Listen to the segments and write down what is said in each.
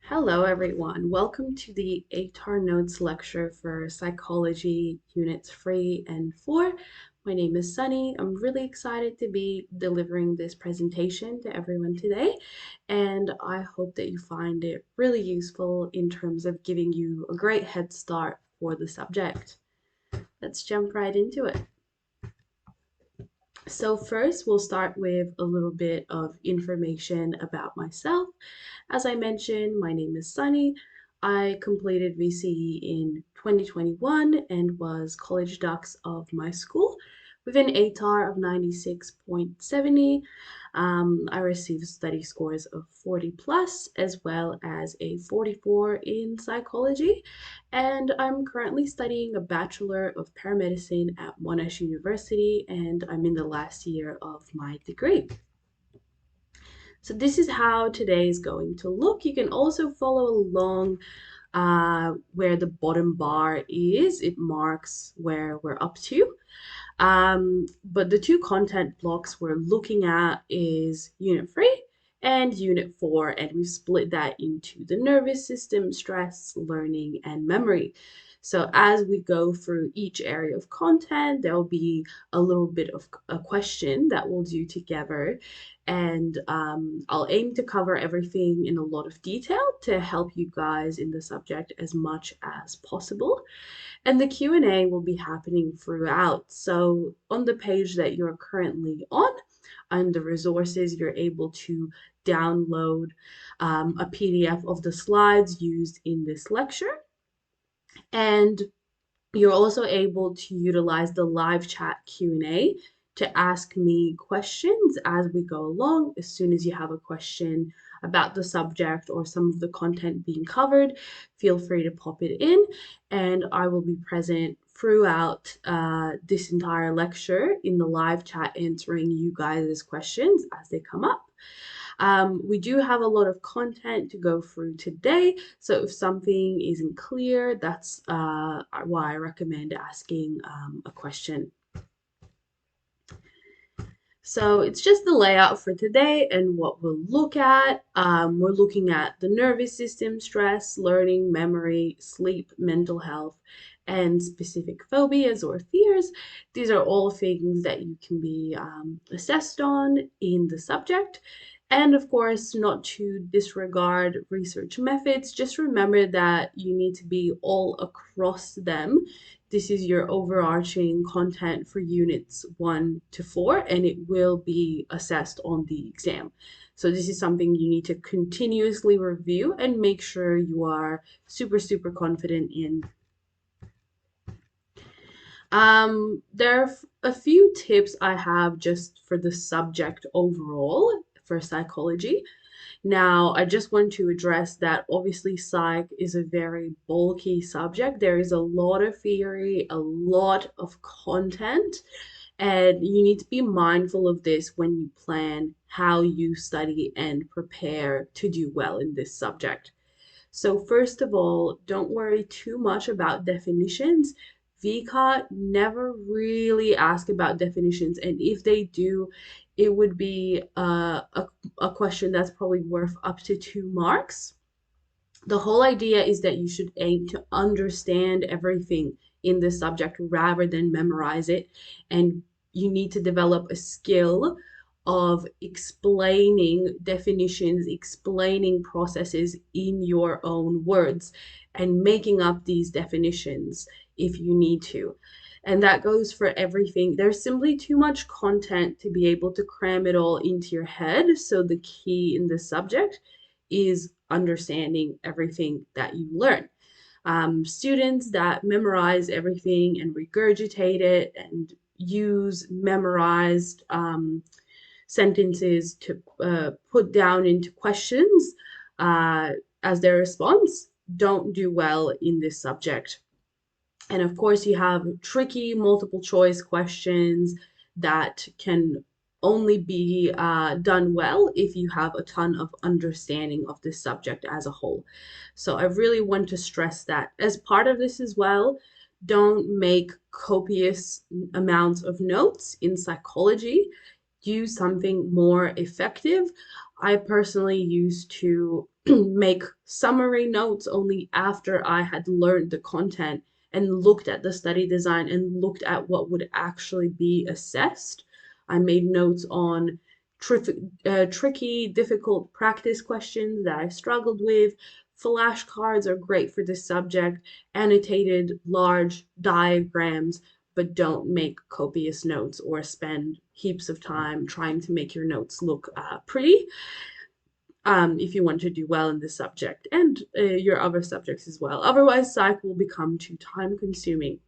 Hello, everyone. Welcome to the ATAR Notes lecture for Psychology Units 3 and 4. My name is Sunny. I'm really excited to be delivering this presentation to everyone today, and I hope that you find it really useful in terms of giving you a great head start for the subject. Let's jump right into it. So first, we'll start with a little bit of information about myself. As I mentioned, my name is Sunny. I completed VCE in 2021 and was college dux of my school with an ATAR of 96.70. I received study scores of 40 plus as well as a 44 in psychology. And I'm currently studying a Bachelor of Paramedicine at Monash University, and I'm in the last year of my degree. So this is how today is going to look. You can also follow along where the bottom bar is. It marks where we're up to. But the two content blocks we're looking at is Unit 3 and Unit 4, and we've split that into the nervous system, stress, learning, and memory. So as we go through each area of content, there'll be a little bit of a question that we'll do together. And I'll aim to cover everything in a lot of detail to help you guys in the subject as much as possible. And the Q&A will be happening throughout. So on the page that you're currently on, under resources, you're able to download a PDF of the slides used in this lecture. And you're also able to utilize the live chat Q&A to ask me questions as we go along. As soon as you have a question about the subject or some of the content being covered, feel free to pop it in, and I will be present throughout this entire lecture in the live chat answering you guys' questions as they come up. We do have a lot of content to go through today, so if something isn't clear, that's why I recommend asking a question. So it's just the layout for today and what we'll look at. We're looking at the nervous system, stress, learning, memory, sleep, mental health, and specific phobias or fears. These are all things that you can be assessed on in the subject. And of course, not to disregard research methods. Just remember that you need to be all across them. This is your overarching content for units 1 to 4, and it will be assessed on the exam. So this is something you need to continuously review and make sure you are super, super confident in. There are a few tips I have just for the subject overall for psychology. Now, I just want to address that obviously psych is a very bulky subject. There is a lot of theory, a lot of content, and you need to be mindful of this when you plan how you study and prepare to do well in this subject. So first of all, don't worry too much about definitions. VCAT never really ask about definitions, and if they do, it would be a question that's probably worth up to 2 marks. The whole idea is that you should aim to understand everything in this subject rather than memorize it, and you need to develop a skill of explaining definitions, explaining processes in your own words, and making up these definitions if you need to. And that goes for everything. There's simply too much content to be able to cram it all into your head. So the key in this subject is understanding everything that you learn. Students that memorize everything and regurgitate it and use memorized sentences to put down into questions as their response don't do well in this subject. And of course, you have tricky multiple choice questions that can only be done well if you have a ton of understanding of this subject as a whole. So I really want to stress that. As part of this as well, don't make copious amounts of notes in psychology. use something more effective. I personally used to make summary notes only after I had learned the content and looked at the study design and looked at what would actually be assessed. I made notes on tricky, difficult practice questions that I struggled with. Flashcards are great for this subject, annotated large diagrams, but don't make copious notes or spend heaps of time trying to make your notes look pretty if you want to do well in this subject and your other subjects as well. Otherwise, psych will become too time consuming.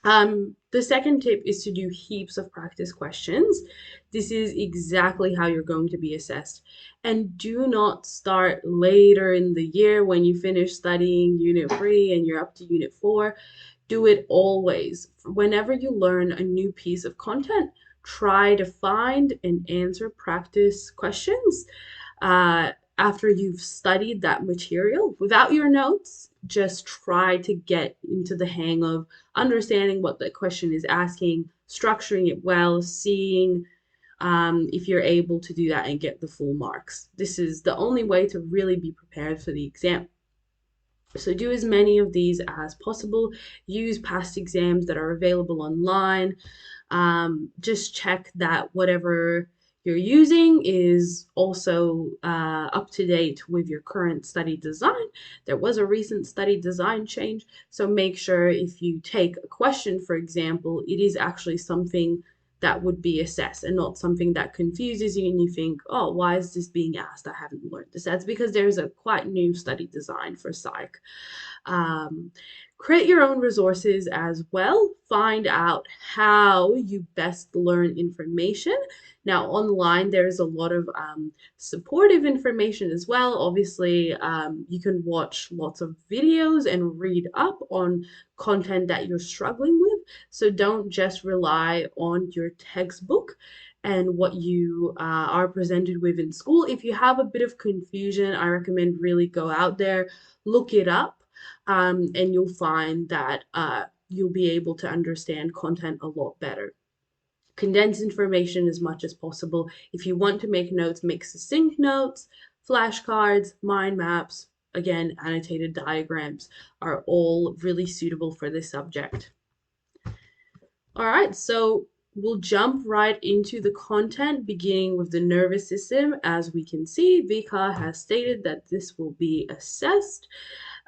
The second tip is to do heaps of practice questions. This is exactly how you're going to be assessed. And do not start later in the year when you finish studying Unit 3 and you're up to Unit 4. Do it always. Whenever you learn a new piece of content, try to find and answer practice questions after you've studied that material without your notes. Just try to get into the hang of understanding what the question is asking, structuring it well, seeing if you're able to do that and get the full marks. This is the only way to really be prepared for the exam. So do as many of these as possible. Use past exams that are available online. Just check that whatever you're using is also up to date with your current study design. There was a recent study design change, so make sure if you take a question, for example, it is actually something that would be assessed and not something that confuses you and you think, oh, why is this being asked? I haven't learned this. That's because there's a quite new study design for psych. Um, Create your own resources as well. Find out how you best learn information. Now, online, there's a lot of supportive information as well. Obviously, you can watch lots of videos and read up on content that you're struggling with. So don't just rely on your textbook and what you are presented with in school. If you have a bit of confusion, I recommend really go out there, look it up, and you'll find that you'll be able to understand content a lot better. Condense information as much as possible. If you want to make notes, make succinct notes, flashcards, mind maps, again, annotated diagrams are all really suitable for this subject. All right, so we'll jump right into the content, beginning with the nervous system. As we can see, Vika has stated that this will be assessed.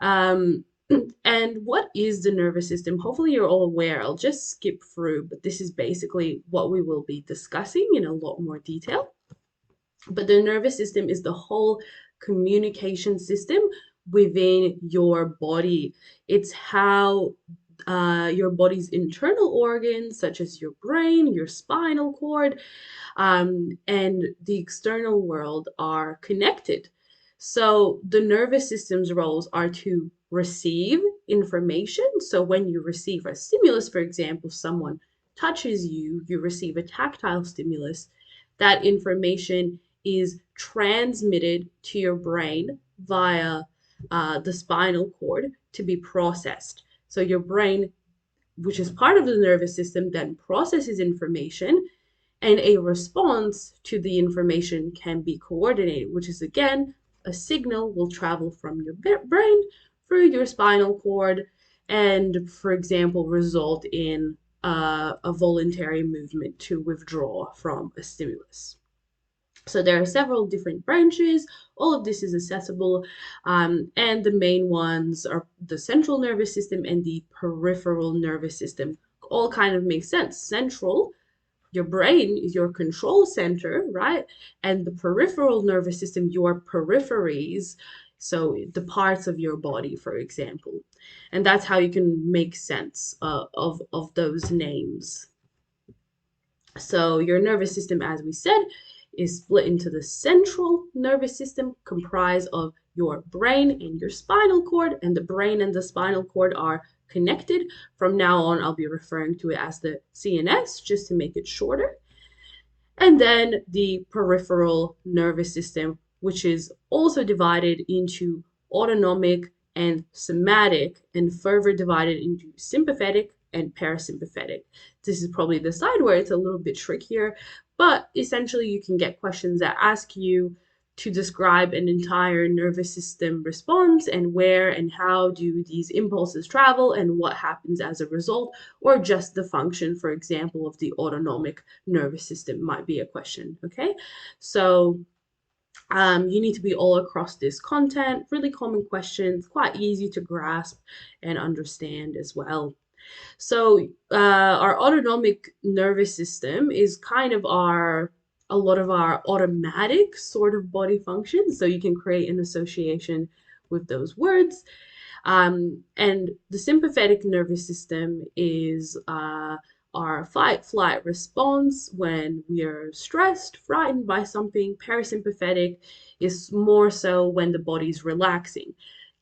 And what is the nervous system? Hopefully you're all aware. I'll just skip through, but this is basically what we will be discussing in a lot more detail. But the nervous system is the whole communication system within your body. It's how your body's internal organs, such as your brain, your spinal cord, and the external world are connected. So the nervous system's roles are to receive information. So when you receive a stimulus, for example, someone touches you, you receive a tactile stimulus. That information is transmitted to your brain via the spinal cord to be processed. So your brain, which is part of the nervous system, then processes information, and a response to the information can be coordinated, which is again, a signal will travel from your brain through your spinal cord and, for example, result in a voluntary movement to withdraw from a stimulus. So there are several different branches. All of this is accessible, and the main ones are the central nervous system and the peripheral nervous system. All kind of make sense. Central, your brain is your control center, right? And the peripheral nervous system, your peripheries, so the parts of your body, for example. And that's how you can make sense of those names. So your nervous system, as we said, is split into the central nervous system, comprised of your brain and your spinal cord, and the brain and the spinal cord are connected. From now on, I'll be referring to it as the CNS, just to make it shorter. And then the peripheral nervous system, which is also divided into autonomic and somatic, and further divided into sympathetic and parasympathetic. This is probably the side where it's a little bit trickier, But essentially, you can get questions that ask you to describe an entire nervous system response and where and how do these impulses travel and what happens as a result, or just the function, for example, of the autonomic nervous system might be a question. Okay, so you need to be all across this content, really common questions, quite easy to grasp and understand as well. So our autonomic nervous system is kind of a lot of our automatic sort of body functions. So you can create an association with those words. And the sympathetic nervous system is our fight flight response when we are stressed, frightened by something. Parasympathetic is more so when the body's relaxing.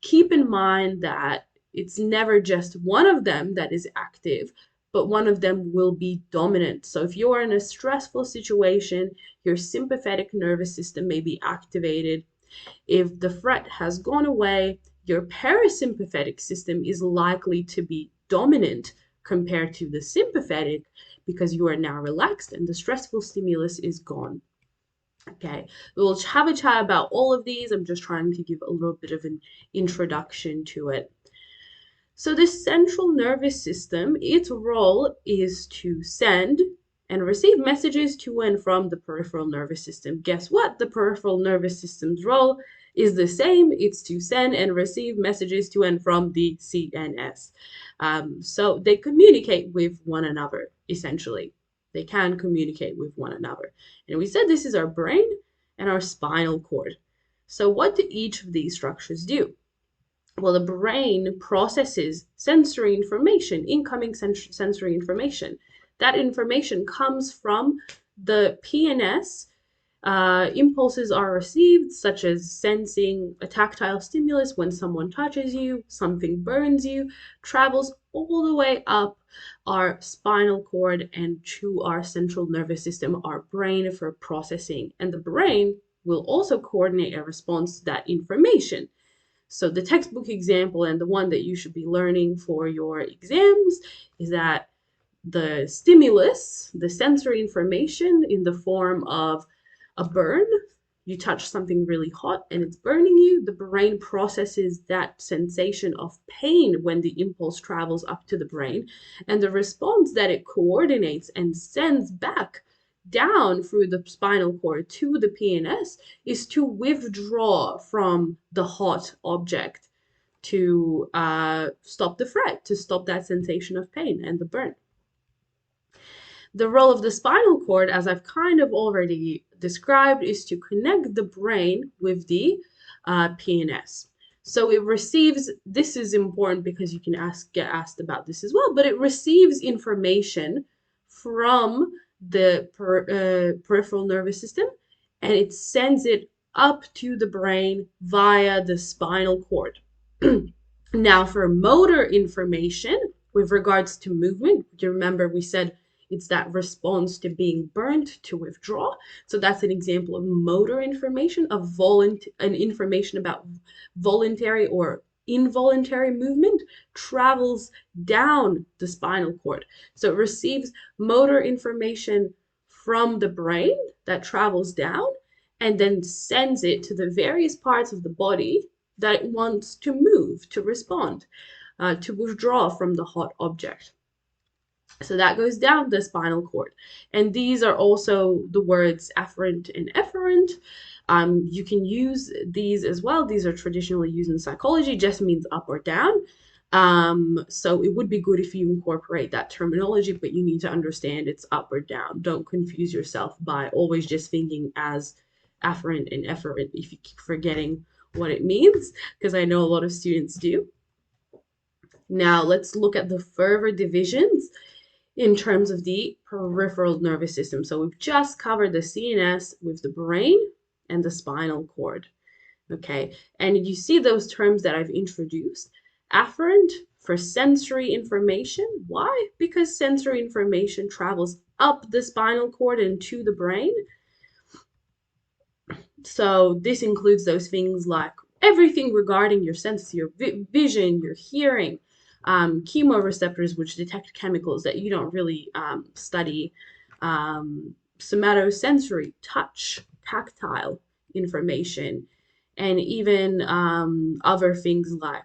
Keep in mind that it's never just one of them that is active, but one of them will be dominant. So if you're in a stressful situation, your sympathetic nervous system may be activated. If the threat has gone away, your parasympathetic system is likely to be dominant compared to the sympathetic because you are now relaxed and the stressful stimulus is gone. Okay, we'll have a chat about all of these. I'm just trying to give a little bit of an introduction to it. So the central nervous system, its role is to send and receive messages to and from the peripheral nervous system. Guess what? The peripheral nervous system's role is the same. It's to send and receive messages to and from the CNS. So they communicate with one another, essentially. They can communicate with one another. And we said this is our brain and our spinal cord. So what do each of these structures do? Well, the brain processes sensory information, incoming sensory information. That information comes from the PNS. Impulses are received, such as sensing a tactile stimulus when someone touches you, something burns you, travels all the way up our spinal cord and to our central nervous system, our brain, for processing. And the brain will also coordinate a response to that information. So the textbook example and the one that you should be learning for your exams is that the stimulus, the sensory information in the form of a burn, you touch something really hot and it's burning you, the brain processes that sensation of pain when the impulse travels up to the brain, and the response that it coordinates and sends back down through the spinal cord to the PNS is to withdraw from the hot object to stop the threat, to stop that sensation of pain and the burn. The role of the spinal cord, as I've kind of already described, is to connect the brain with the PNS. So it receives, this is important because you can get asked about this as well, but it receives information from the peripheral nervous system and it sends it up to the brain via the spinal cord. Now, for motor information with regards to movement, do you remember we said it's that response to being burnt to withdraw? So that's an example of motor information, an information about voluntary or involuntary movement travels down the spinal cord. So it receives motor information from the brain that travels down and then sends it to the various parts of the body that it wants to move, to respond, to withdraw from the hot object. So that goes down the spinal cord. And these are also the words afferent and efferent. You can use these as well. These are traditionally used in psychology, just means up or down. So it would be good if you incorporate that terminology, but you need to understand it's up or down. Don't confuse yourself by always just thinking as afferent and efferent if you keep forgetting what it means, because I know a lot of students do. Now let's look at the further divisions in terms of the peripheral nervous system. So we've just covered the CNS with the brain and the spinal cord. Okay, and you see those terms that I've introduced. Afferent for sensory information. Why? Because sensory information travels up the spinal cord and to the brain. So this includes those things like everything regarding your senses, your vision, your hearing, chemoreceptors, which detect chemicals that you don't really study somatosensory, touch, tactile information, and even other things like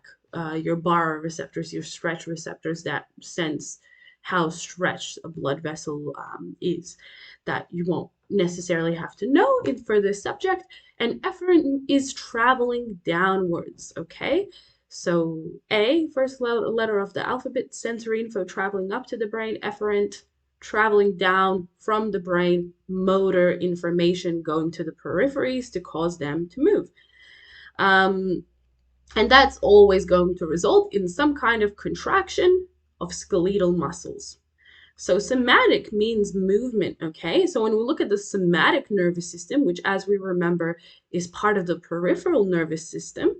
your baroreceptors, your stretch receptors that sense how stretched a blood vessel is, that you won't necessarily have to know for this subject. And efferent is traveling downwards, okay? So A, first letter of the alphabet, sensory info traveling up to the brain, efferent traveling down from the brain, motor information going to the peripheries to cause them to move. Um, and that's always going to result in some kind of contraction of skeletal muscles. So somatic means movement, okay? So when we look at the somatic nervous system, which as we remember is part of the peripheral nervous system,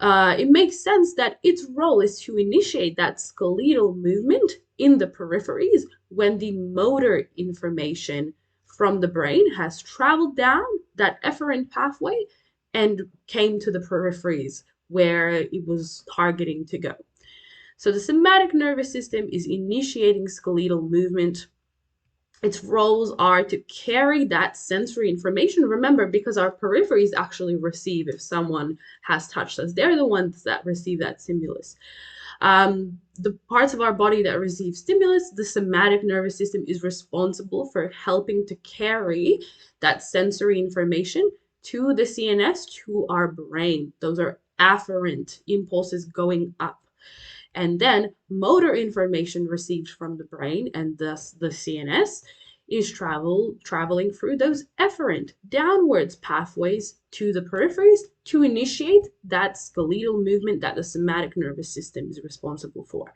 it makes sense that its role is to initiate that skeletal movement in the peripheries when the motor information from the brain has traveled down that efferent pathway and came to the peripheries where it was targeting to go. So the somatic nervous system is initiating skeletal movement. Its roles are to carry that sensory information. Remember, because our peripheries actually receive if someone has touched us, they're the ones that receive that stimulus. The parts of our body that receive stimulus, the somatic nervous system is responsible for helping to carry that sensory information to the CNS, to our brain. Those are afferent impulses going up. And then motor information received from the brain and thus the CNS is traveling through those efferent downwards pathways to the peripheries to initiate that skeletal movement that the somatic nervous system is responsible for.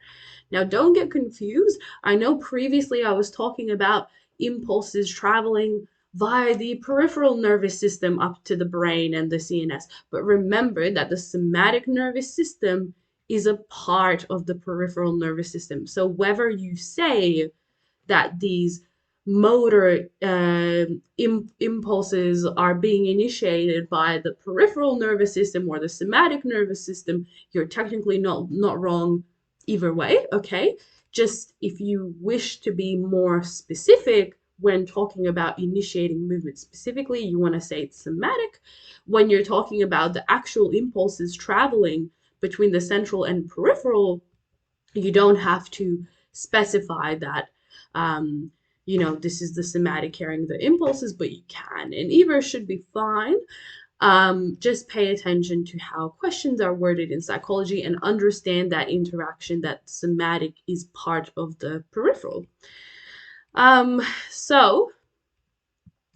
Now, don't get confused. I know previously I was talking about impulses traveling via the peripheral nervous system up to the brain and the CNS, but remember that the somatic nervous system is a part of the peripheral nervous system. So whether you say that these motor impulses are being initiated by the peripheral nervous system or the somatic nervous system, you're technically not wrong either way, okay? Just if you wish to be more specific when talking about initiating movement specifically, you want to say it's somatic. When you're talking about the actual impulses traveling between the central and peripheral, you don't have to specify that, this is the somatic carrying the impulses, but you can. And either should be fine. Just pay attention to how questions are worded in psychology and understand that interaction, that somatic is part of the peripheral. So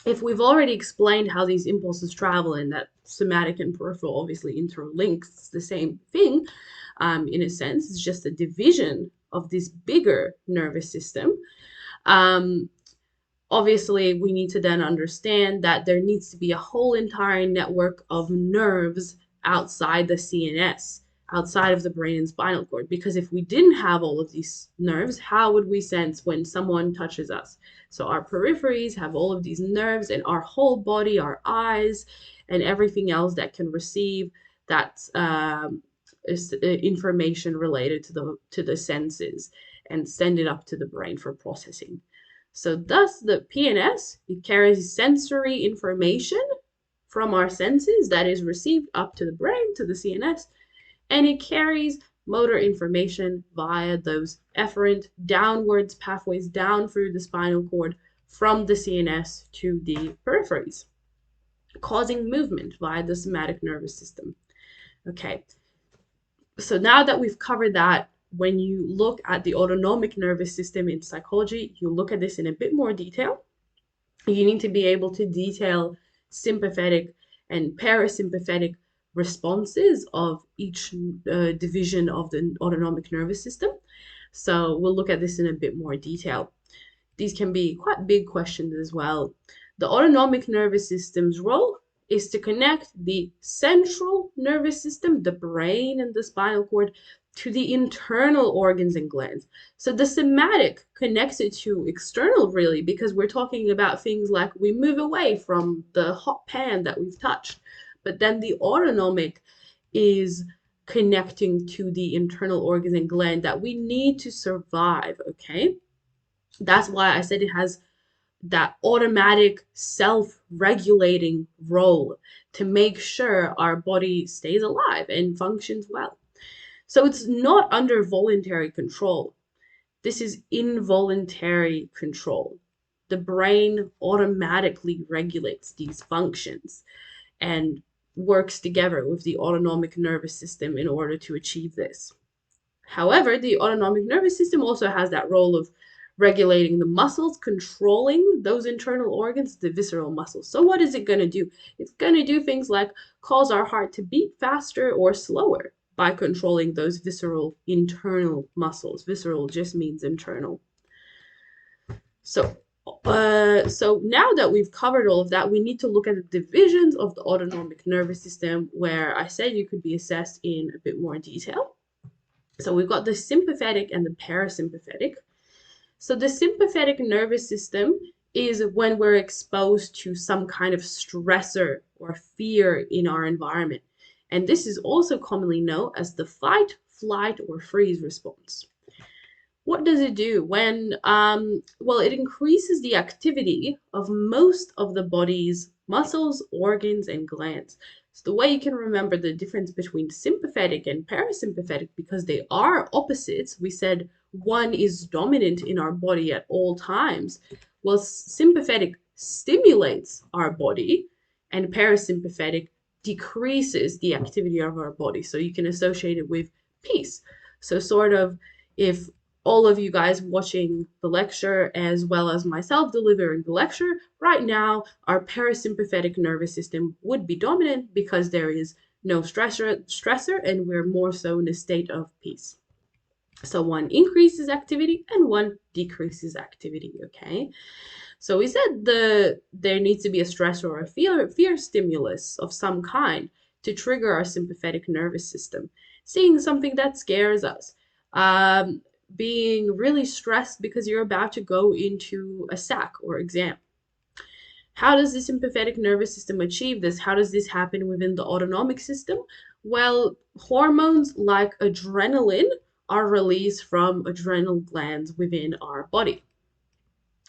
if we've already explained how these impulses travel and that somatic and peripheral obviously interlinks, it's the same thing, in a sense, it's just a division of this bigger nervous system. Obviously, we need to then understand that there needs to be a whole entire network of nerves outside the CNS, outside of the brain and spinal cord. Because if we didn't have all of these nerves, how would we sense when someone touches us? So our peripheries have all of these nerves, and our whole body, our eyes, and everything else that can receive that information related to the senses and send it up to the brain for processing. So thus the PNS, it carries sensory information from our senses that is received up to the brain, to the CNS, and it carries motor information via those efferent downwards pathways down through the spinal cord from the CNS to the peripheries, causing movement via the somatic nervous system. Okay, so now that we've covered that, when you look at the autonomic nervous system in psychology, you look at this in a bit more detail. You need to be able to detail sympathetic and parasympathetic responses of each division of the autonomic nervous system. So we'll look at this in a bit more detail. These can be quite big questions as well. The autonomic nervous system's role is to connect the central nervous system, the brain and the spinal cord, to the internal organs and glands. So the somatic connects it to external, really, because we're talking about things like we move away from the hot pan that we've touched. But then the autonomic is connecting to the internal organs and gland that we need to survive, okay? That's why I said it has that automatic self-regulating role to make sure our body stays alive and functions well. So it's not under voluntary control. This is involuntary control. The brain automatically regulates these functions and works together with the autonomic nervous system in order to achieve this. However, the autonomic nervous system also has that role of regulating the muscles, controlling those internal organs, the visceral muscles. So what is it going to do? It's going to do things like cause our heart to beat faster or slower by controlling those visceral internal muscles. Visceral just means internal. So so now that we've covered all of that, we need to look at the divisions of the autonomic nervous system, where I said you could be assessed in a bit more detail. So we've got the sympathetic and the parasympathetic. So the sympathetic nervous system is when we're exposed to some kind of stressor or fear in our environment. And this is also commonly known as the fight, flight, or freeze response. What does it do? Well, it increases the activity of most of the body's muscles, organs, and glands. So the way you can remember the difference between sympathetic and parasympathetic, because they are opposites. We said one is dominant in our body at all times. Well, sympathetic stimulates our body, and parasympathetic decreases the activity of our body. So you can associate it with peace. So sort of, if all of you guys watching the lecture, as well as myself delivering the lecture, right now our parasympathetic nervous system would be dominant because there is no stressor and we're more so in a state of peace. So one increases activity and one decreases activity, okay? So we said there needs to be a stress or a fear stimulus of some kind to trigger our sympathetic nervous system. Seeing something that scares us, being really stressed because you're about to go into a SAC or exam. How does the sympathetic nervous system achieve this? How does this happen within the autonomic system? Well, hormones like adrenaline are released from adrenal glands within our body.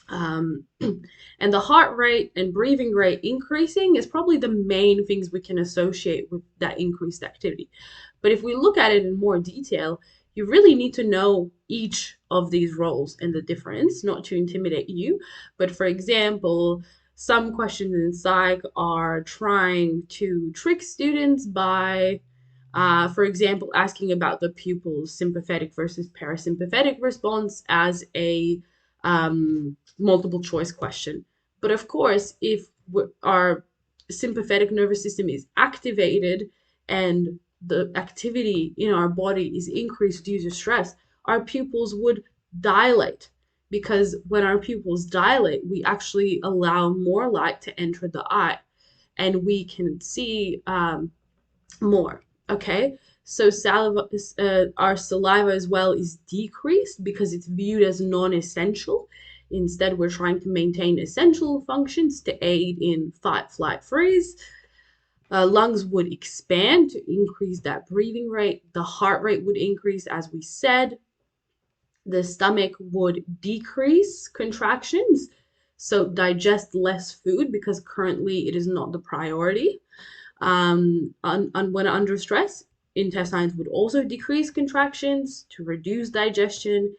And the heart rate and breathing rate increasing is probably the main things we can associate with that increased activity. But if we look at it in more detail, you really need to know each of these roles and the difference, not to intimidate you. But for example, some questions in psych are trying to trick students by, for example, asking about the pupil's sympathetic versus parasympathetic response as a multiple choice question. But of course, if our sympathetic nervous system is activated and the activity in our body is increased due to stress, our pupils would dilate, because when our pupils dilate, we actually allow more light to enter the eye and we can see more. Okay, so our saliva as well is decreased because it's viewed as non-essential. Instead, we're trying to maintain essential functions to aid in fight, flight, freeze. Lungs would expand to increase that breathing rate. The heart rate would increase, as we said. The stomach would decrease contractions, so digest less food because currently it is not the priority. When under stress, intestines would also decrease contractions to reduce digestion.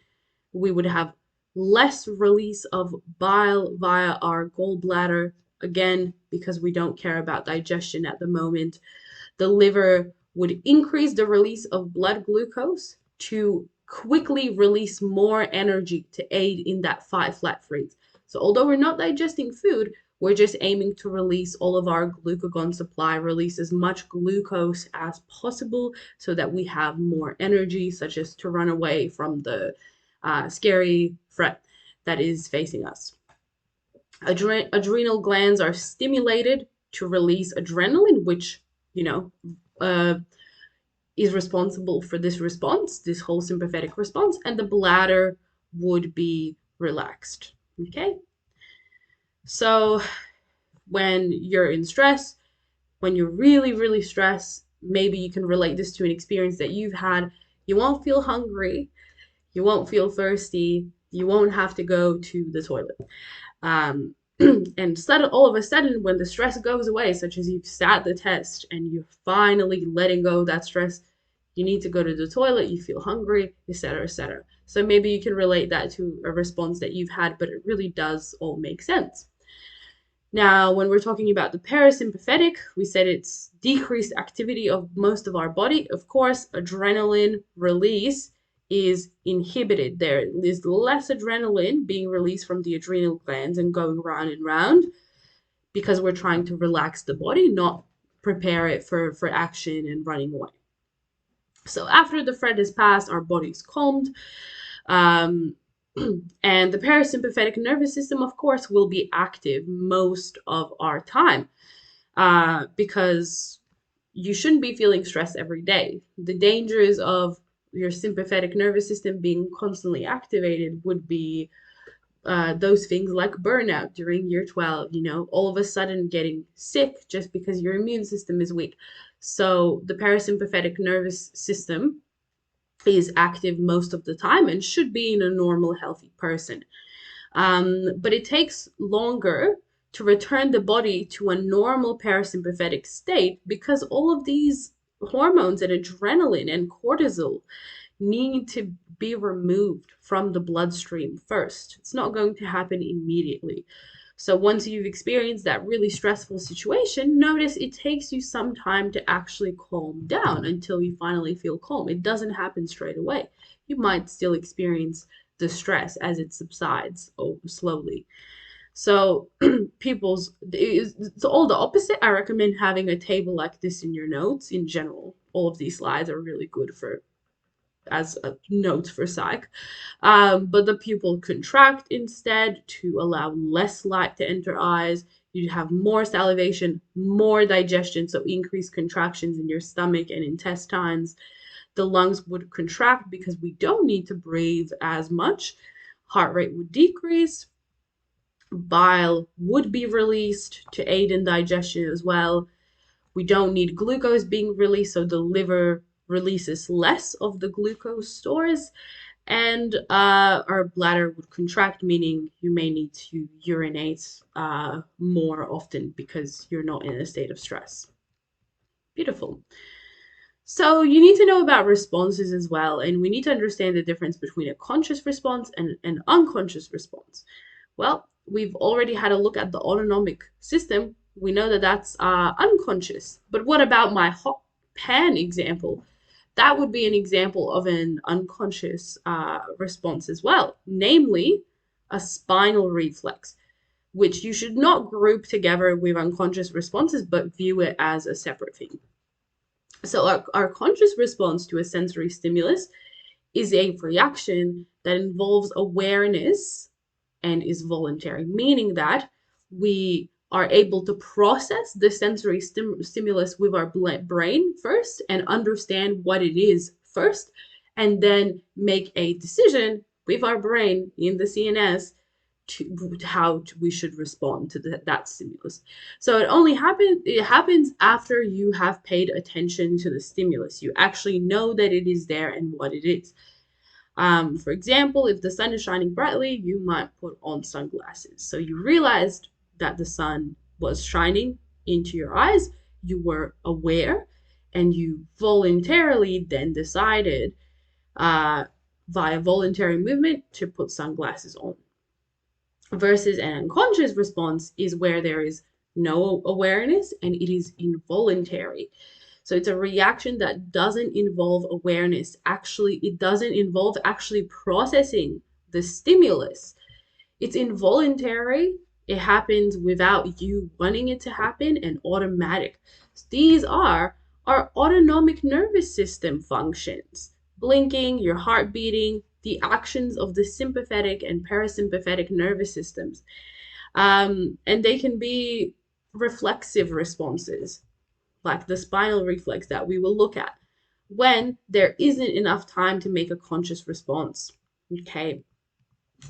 We would have less release of bile via our gallbladder, again, because we don't care about digestion at the moment. The liver would increase the release of blood glucose to quickly release more energy to aid in that fight, flight, freeze. So although we're not digesting food, we're just aiming to release all of our glucagon supply, release as much glucose as possible so that we have more energy, such as to run away from the scary threat that is facing us. Adrenal glands are stimulated to release adrenaline, which, is responsible for this response, this whole sympathetic response, and the bladder would be relaxed. Okay? So when you're in stress, when you're really, really stressed, maybe you can relate this to an experience that you've had. You won't feel hungry. You won't feel thirsty. You won't have to go to the toilet. Um, and all of a sudden, when the stress goes away, such as you've sat the test and you're finally letting go of that stress, you need to go to the toilet, you feel hungry, etc., etc. So maybe you can relate that to a response that you've had, but it really does all make sense. Now, when we're talking about the parasympathetic, we said it's decreased activity of most of our body. Of course, adrenaline release is inhibited. There is less adrenaline being released from the adrenal glands and going round and round because we're trying to relax the body, not prepare it for action and running away. So after the threat has passed, our body's calmed. Um, and the parasympathetic nervous system, of course, will be active most of our time because you shouldn't be feeling stress every day. The dangers of your sympathetic nervous system being constantly activated would be those things like burnout during year 12, all of a sudden getting sick just because your immune system is weak. So the parasympathetic nervous system is active most of the time and should be in a normal, healthy person. But it takes longer to return the body to a normal parasympathetic state because all of these hormones and adrenaline and cortisol need to be removed from the bloodstream first. It's not going to happen immediately. So once you've experienced that really stressful situation, notice it takes you some time to actually calm down until you finally feel calm. It doesn't happen straight away. You might still experience the stress as it subsides slowly. So it's all the opposite. I recommend having a table like this in your notes in general. All of these slides are really good for as a note for psych. But the pupil contract instead to allow less light to enter eyes. You have more salivation, more digestion, so increased contractions in your stomach and intestines. The lungs would contract because we don't need to breathe as much. Heart rate would decrease. Bile would be released to aid in digestion as well. We don't need glucose being released, so the liver releases less of the glucose stores, and our bladder would contract, meaning you may need to urinate more often because you're not in a state of stress. Beautiful. So you need to know about responses as well, and we need to understand the difference between a conscious response and an unconscious response. Well, we've already had a look at the autonomic system. We know that that's unconscious. But what about my hot pan example? That would be an example of an unconscious response as well, namely a spinal reflex, which you should not group together with unconscious responses, but view it as a separate thing. So our conscious response to a sensory stimulus is a reaction that involves awareness and is voluntary, meaning that we are able to process the sensory stimulus with our brain first and understand what it is first, and then make a decision with our brain in the CNS to how we should respond to that stimulus. So it happens after you have paid attention to the stimulus. You actually know that it is there and what it is. For example, if the sun is shining brightly, you might put on sunglasses. So you realized that the sun was shining into your eyes, you were aware, and you voluntarily then decided via voluntary movement to put sunglasses on. Versus an unconscious response is where there is no awareness and it is involuntary. So it's a reaction that doesn't involve awareness. Actually, it doesn't involve actually processing the stimulus. It's involuntary. It happens without you wanting it to happen and automatic. These are our autonomic nervous system functions. Blinking, your heart beating, the actions of the sympathetic and parasympathetic nervous systems. And they can be reflexive responses, like the spinal reflex that we will look at, when there isn't enough time to make a conscious response. Okay.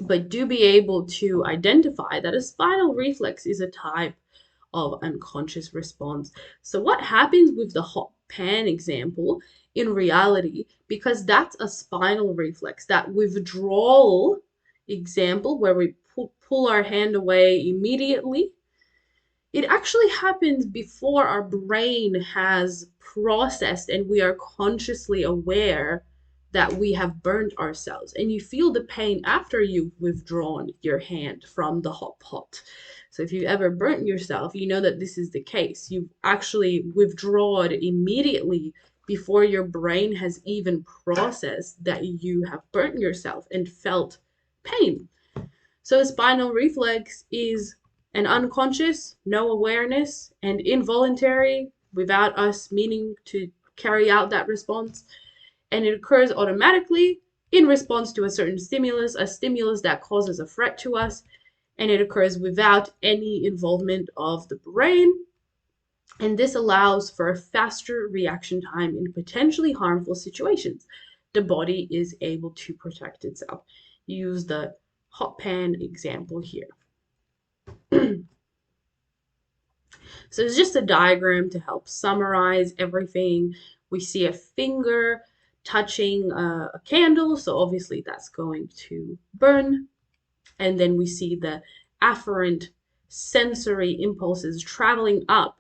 But do be able to identify that a spinal reflex is a type of unconscious response. So what happens with the hot pan example in reality, because that's a spinal reflex, that withdrawal example where we pull our hand away immediately, it actually happens before our brain has processed and we are consciously aware that we have burnt ourselves. And you feel the pain after you've withdrawn your hand from the hot pot. So if you ever burnt yourself, you know that this is the case. You've actually withdrawn immediately before your brain has even processed that you have burnt yourself and felt pain. So spinal reflex is an unconscious, no awareness, and involuntary without us meaning to carry out that response. And it occurs automatically in response to a certain stimulus, a stimulus that causes a threat to us. And it occurs without any involvement of the brain. And this allows for a faster reaction time in potentially harmful situations. The body is able to protect itself. Use the hot pan example here. So it's just a diagram to help summarize everything. We see a finger touching a candle, so obviously that's going to burn. And then we see the afferent sensory impulses traveling uh,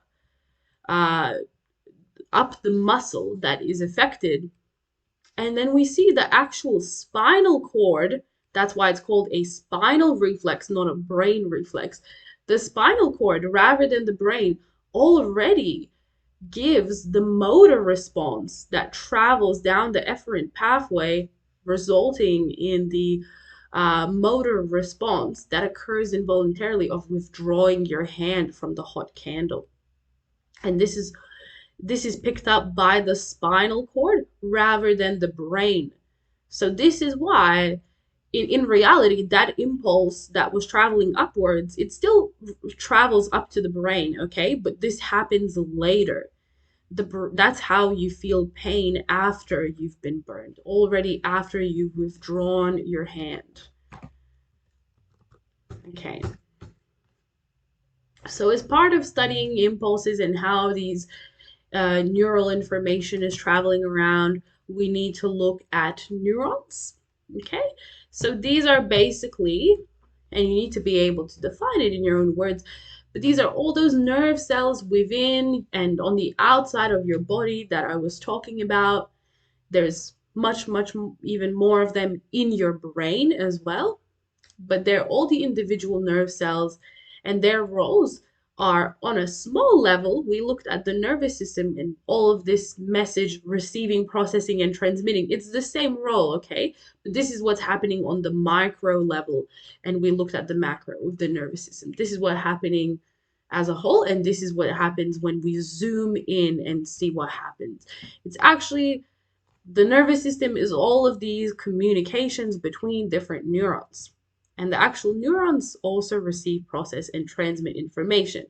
up the muscle that is affected. And then we see the actual spinal cord. That's why it's called a spinal reflex, not a brain reflex. The spinal cord, rather than the brain, already gives the motor response that travels down the efferent pathway, resulting in the motor response that occurs involuntarily of withdrawing your hand from the hot candle. And this is picked up by the spinal cord rather than the brain. So this is why in reality, that impulse that was traveling upwards, it still travels up to the brain, okay? But this happens later. That's how you feel pain after you've been burned, already after you've withdrawn your hand. Okay. So as part of studying impulses and how these neural information is traveling around, we need to look at neurons. Okay, so these are basically, and you need to be able to define it in your own words, but these are all those nerve cells within and on the outside of your body that I was talking about. There's much, even more of them in your brain as well, but they're all the individual nerve cells, and their roles are on a small level. We looked at the nervous system and all of this message receiving, processing, and transmitting. It's the same role, okay? But this is what's happening on the micro level, and we looked at the macro of the nervous system. This is what's happening as a whole, and this is what happens when we zoom in and see what happens. It's actually the nervous system is all of these communications between different neurons. And the actual neurons also receive, process, and transmit information.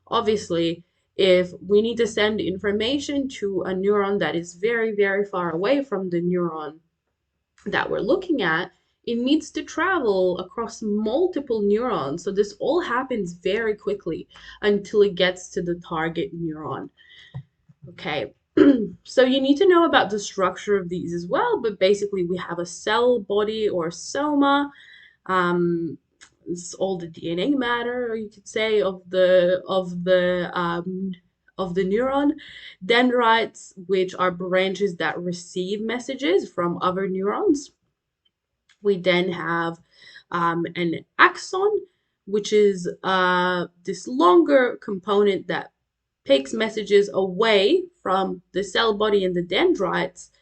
Obviously, if we need to send information to a neuron that is very, very far away from the neuron that we're looking at, it needs to travel across multiple neurons. So this all happens very quickly until it gets to the target neuron. Okay, so you need to know about the structure of these as well, but basically we have a cell body or soma. It's all the DNA matter, or you could say, of the neuron. Dendrites, which are branches that receive messages from other neurons. We then have an axon, which is this longer component that takes messages away from the cell body and the dendrites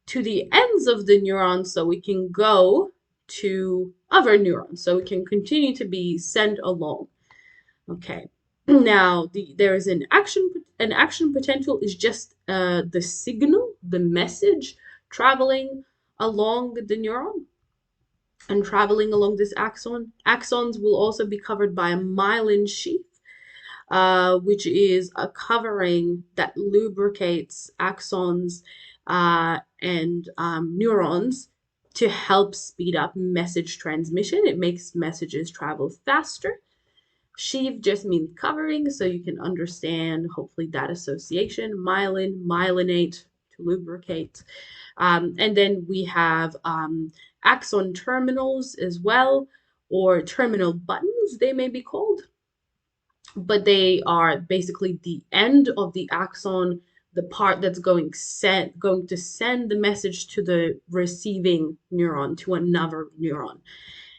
to the ends of the neurons so we can go to other neurons, so it can continue to be sent along. Okay. Now, there is an action potential is just the signal, the message traveling along the neuron and traveling along this axon. Axons will also be covered by a myelin sheath, which is a covering that lubricates axons and neurons to help speed up message transmission. It makes messages travel faster. Sheath just means covering, so you can understand, hopefully, that association. Myelin, myelinate, to lubricate. And then we have axon terminals as well, or terminal buttons, they may be called, but they are basically the end of the axon, the part that's going to send the message to the receiving neuron, to another neuron.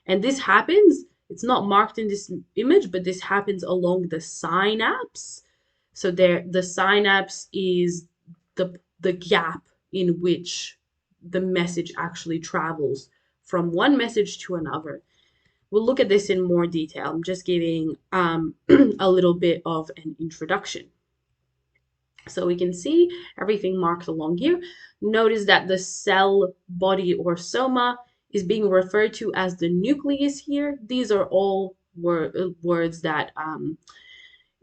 And this happens, it's not marked in this image, but this happens along the synapse. So there, the synapse is the gap in which the message actually travels from one message to another. We'll look at this in more detail. I'm just giving a little bit of an introduction. So we can see everything marked along here. Notice that the cell body or soma is being referred to as the nucleus here. These are all words that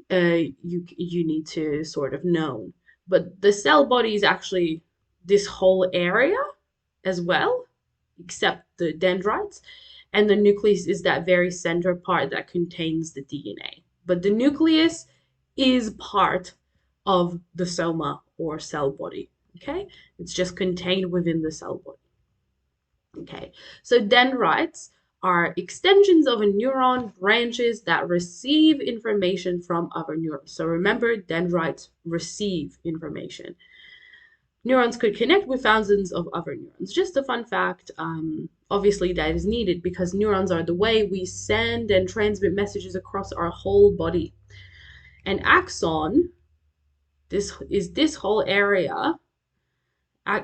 you need to sort of know. But the cell body is actually this whole area as well, except the dendrites. And the nucleus is that very center part that contains the DNA. But the nucleus is part of the soma or cell body. Okay, it's just contained within the cell body. Okay, so dendrites are extensions of a neuron, branches that receive information from other neurons. So remember, dendrites receive information. Neurons could connect with thousands of other neurons. Just a fun fact, obviously that is needed because neurons are the way we send and transmit messages across our whole body. An axon, this whole area.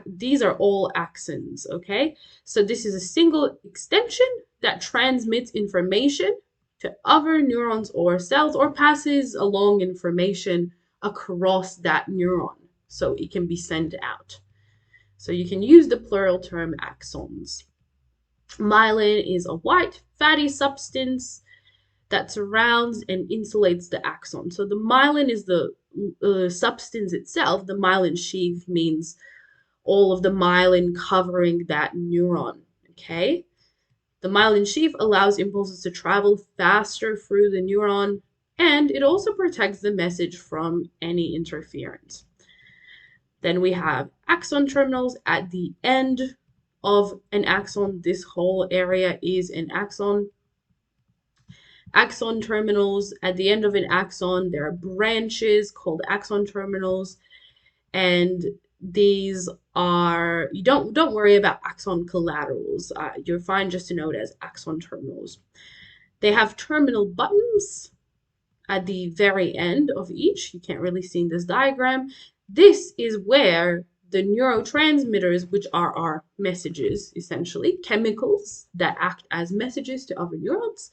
These are all axons, okay? So this is a single extension that transmits information to other neurons or cells or passes along information across that neuron so it can be sent out. So you can use the plural term axons. Myelin is a white fatty substance that surrounds and insulates the axon. So the myelin is the substance itself. The myelin sheath means all of the myelin covering that neuron, okay? The myelin sheath allows impulses to travel faster through the neuron, and it also protects the message from any interference. Then we have axon terminals at the end of an axon. This whole area is an axon. Axon terminals at the end of an axon, there are branches called axon terminals, and these are, you don't worry about axon collaterals. You're fine just to know it as axon terminals. They have terminal buttons at the very end of each. You can't really see in this diagram. This is where the neurotransmitters, which are our messages, essentially, chemicals that act as messages to other neurons,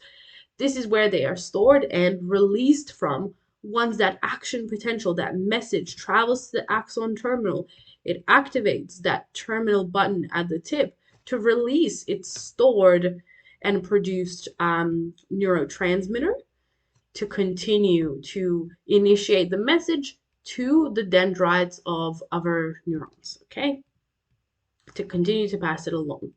this is where they are stored and released from. Once that action potential, that message travels to the axon terminal, it activates that terminal button at the tip to release its stored and produced neurotransmitter to continue to initiate the message to the dendrites of other neurons, okay? To continue to pass it along.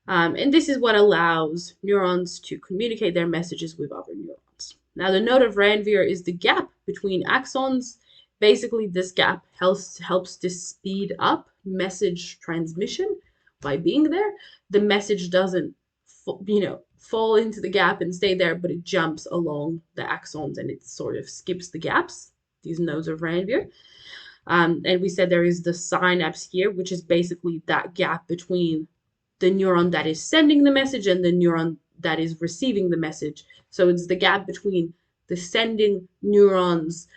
And this is what allows neurons to communicate their messages with other neurons. Now, the node of Ranvier is the gap between axons. Basically, this gap helps to speed up message transmission by being there. The message doesn't, fall into the gap and stay there, but it jumps along the axons and it sort of skips the gaps, these nodes of Ranvier. And we said there is the synapse here, which is basically that gap between the neuron that is sending the message and the neuron that is receiving the message. So it's the gap between the sending neurons,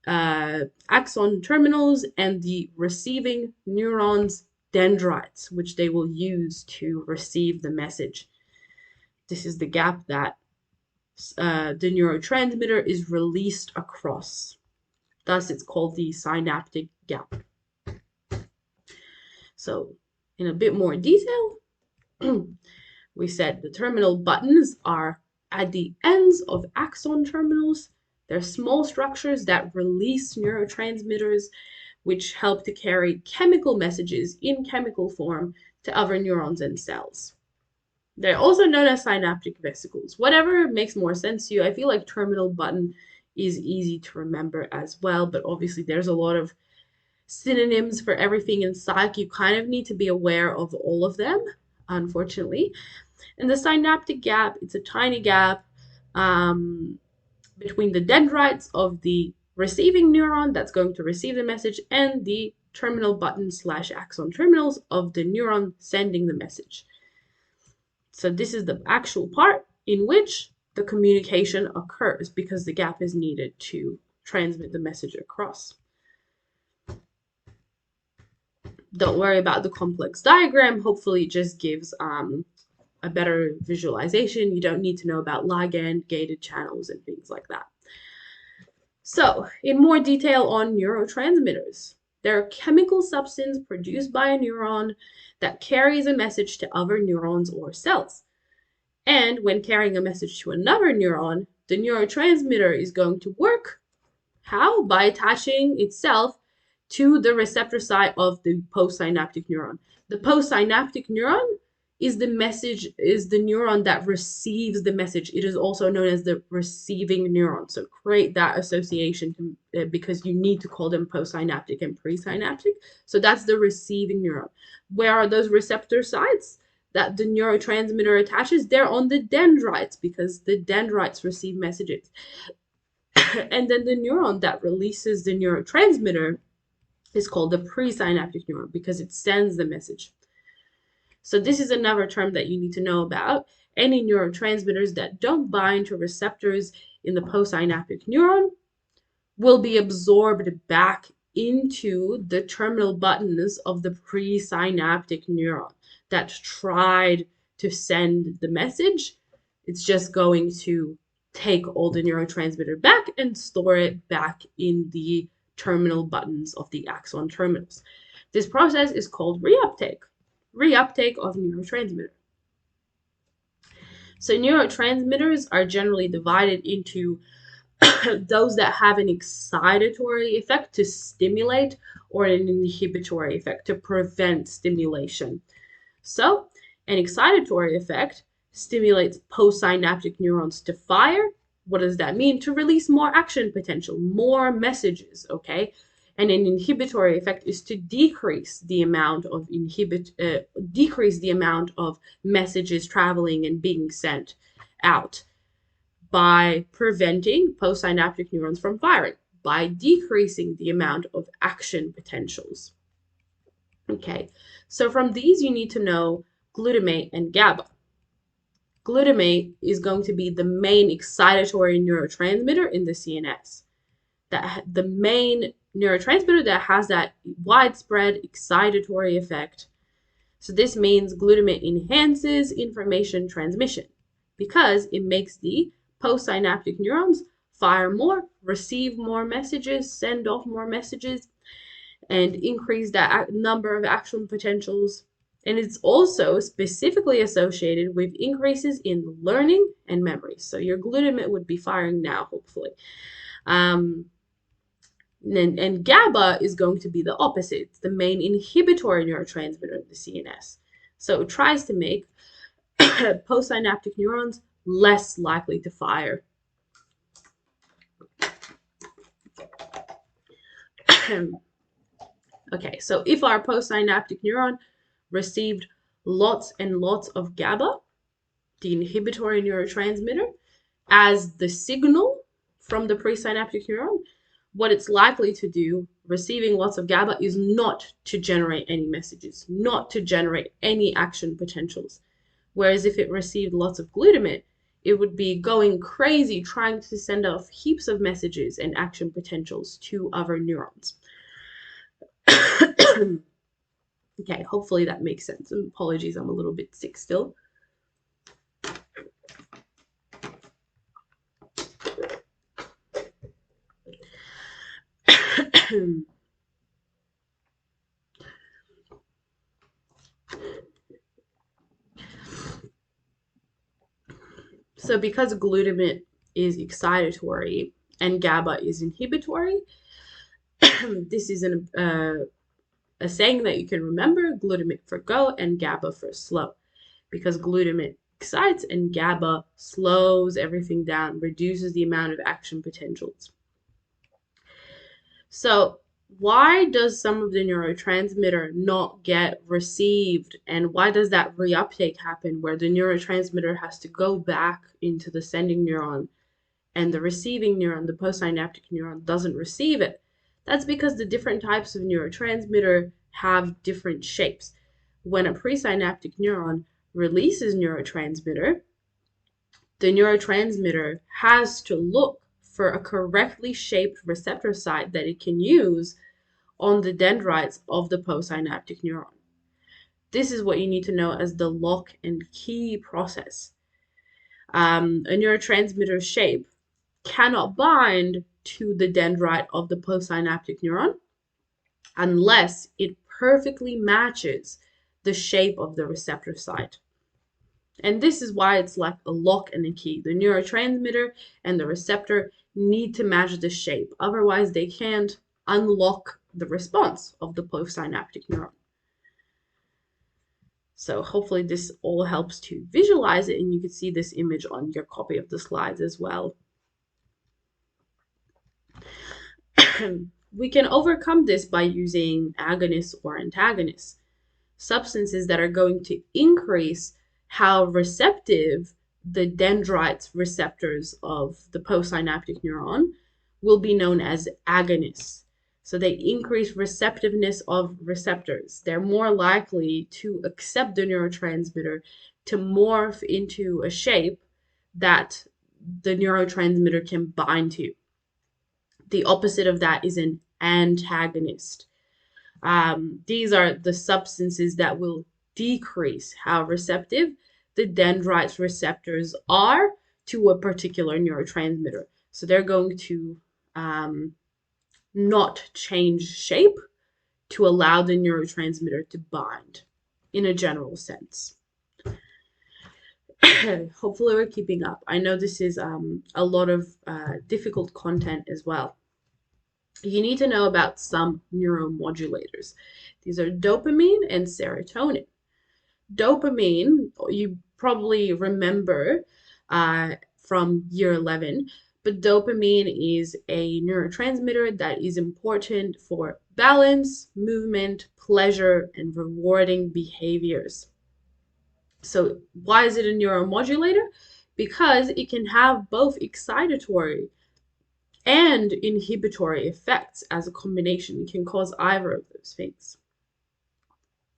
axon terminals, and the receiving neurons, dendrites, which they will use to receive the message. This is the gap that the neurotransmitter is released across. Thus, it's called the synaptic gap. So, in a bit more detail, we said the terminal buttons are at the ends of axon terminals. They're small structures that release neurotransmitters, which help to carry chemical messages in chemical form to other neurons and cells. They're also known as synaptic vesicles. Whatever makes more sense to you. I feel like terminal button is easy to remember as well, but obviously there's a lot of synonyms for everything in psych. You kind of need to be aware of all of them, unfortunately. And the synaptic gap, it's a tiny gap between the dendrites of the receiving neuron that's going to receive the message and the terminal button / axon terminals of the neuron sending the message. So this is the actual part in which the communication occurs because the gap is needed to transmit the message across. Don't worry about the complex diagram. Hopefully it just gives a better visualization. You don't need to know about ligand, gated channels, and things like that. So, in more detail on neurotransmitters, they're a chemical substance produced by a neuron that carries a message to other neurons or cells. And when carrying a message to another neuron, the neurotransmitter is going to work. How? By attaching itself to the receptor site of the postsynaptic neuron. The postsynaptic neuron is the neuron that receives the message. It is also known as the receiving neuron. So create that association because you need to call them postsynaptic and presynaptic. So that's the receiving neuron. Where are those receptor sites that the neurotransmitter attaches? They're on the dendrites because the dendrites receive messages. And then the neuron that releases the neurotransmitter is called the presynaptic neuron because it sends the message. So this is another term that you need to know about. Any neurotransmitters that don't bind to receptors in the postsynaptic neuron will be absorbed back into the terminal buttons of the presynaptic neuron that tried to send the message. It's just going to take all the neurotransmitter back and store it back in the terminal buttons of the axon terminals. This process is called reuptake of neurotransmitter. So neurotransmitters are generally divided into those that have an excitatory effect to stimulate or an inhibitory effect to prevent stimulation. So an excitatory effect stimulates postsynaptic neurons to fire. What does that mean? To release more action potential, more messages, okay? And an inhibitory effect is to decrease the amount of messages traveling and being sent out by preventing postsynaptic neurons from firing, by decreasing the amount of action potentials. Okay, so from these you need to know glutamate and GABA. Glutamate is going to be the main excitatory neurotransmitter in the CNS. The main neurotransmitter that has that widespread excitatory effect. So this means glutamate enhances information transmission because it makes the postsynaptic neurons fire more, receive more messages, send off more messages, and increase that number of action potentials. And it's also specifically associated with increases in learning and memory. So your glutamate would be firing now, hopefully. And GABA is going to be the opposite. It's the main inhibitory neurotransmitter in the CNS. So it tries to make postsynaptic neurons less likely to fire. Okay, so if our postsynaptic neuron received lots and lots of GABA, the inhibitory neurotransmitter, as the signal from the presynaptic neuron, what it's likely to do, receiving lots of GABA, is not to generate any messages, not to generate any action potentials. Whereas if it received lots of glutamate, it would be going crazy trying to send off heaps of messages and action potentials to other neurons. Okay, hopefully that makes sense. And apologies, I'm a little bit sick still. So because glutamate is excitatory and GABA is inhibitory, this is a saying that you can remember: glutamate for go and GABA for slow, because glutamate excites and GABA slows everything down, reduces the amount of action potentials. So why does some of the neurotransmitter not get received, and why does that reuptake happen where the neurotransmitter has to go back into the sending neuron and the receiving neuron, the postsynaptic neuron, doesn't receive it? That's because the different types of neurotransmitter have different shapes. When a presynaptic neuron releases neurotransmitter, the neurotransmitter has to look for a correctly shaped receptor site that it can use on the dendrites of the postsynaptic neuron. This is what you need to know as the lock and key process. A neurotransmitter shape cannot bind to the dendrite of the postsynaptic neuron unless it perfectly matches the shape of the receptor site. And this is why it's like a lock and a key. The neurotransmitter and the receptor need to match the shape. Otherwise, they can't unlock the response of the postsynaptic neuron. So hopefully this all helps to visualize it, and you can see this image on your copy of the slides as well. We can overcome this by using agonists or antagonists, substances that are going to increase how receptive the dendrites receptors of the postsynaptic neuron will be known as agonists. So they increase receptiveness of receptors. They're more likely to accept the neurotransmitter to morph into a shape that the neurotransmitter can bind to. The opposite of that is an antagonist. These are the substances that will decrease how receptive the dendrites receptors are to a particular neurotransmitter. So they're going to not change shape to allow the neurotransmitter to bind in a general sense. Hopefully we're keeping up. I know this is a lot of difficult content as well. You need to know about some neuromodulators. These are dopamine and serotonin. Dopamine, you probably remember from year 11, but dopamine is a neurotransmitter that is important for balance, movement, pleasure, and rewarding behaviors. So why is it a neuromodulator? Because it can have both excitatory and inhibitory effects as a combination. It can cause either of those things.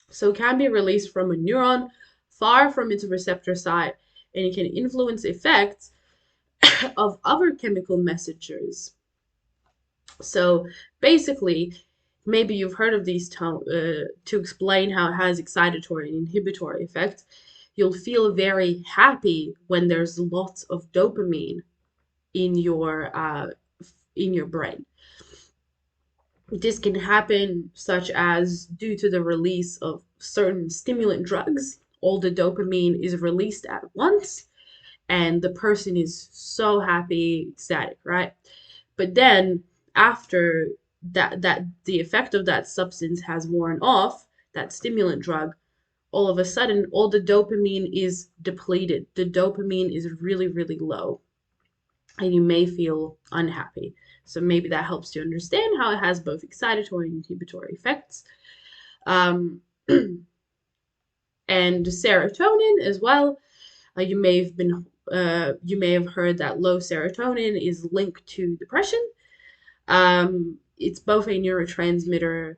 So it can be released from a neuron far from its receptor site, and it can influence effects of other chemical messengers. So basically, maybe you've heard of these to explain how it has excitatory and inhibitory effects. You'll feel very happy when there's lots of dopamine in your brain. This can happen such as due to the release of certain stimulant drugs. All the dopamine is released at once, and the person is so happy, ecstatic, right? But then after that the effect of that substance has worn off, that stimulant drug, all of a sudden all the dopamine is depleted. The dopamine is really, really low, and you may feel unhappy. So maybe that helps to understand how it has both excitatory and inhibitory effects. And serotonin as well. You may have heard that low serotonin is linked to depression. It's both a neurotransmitter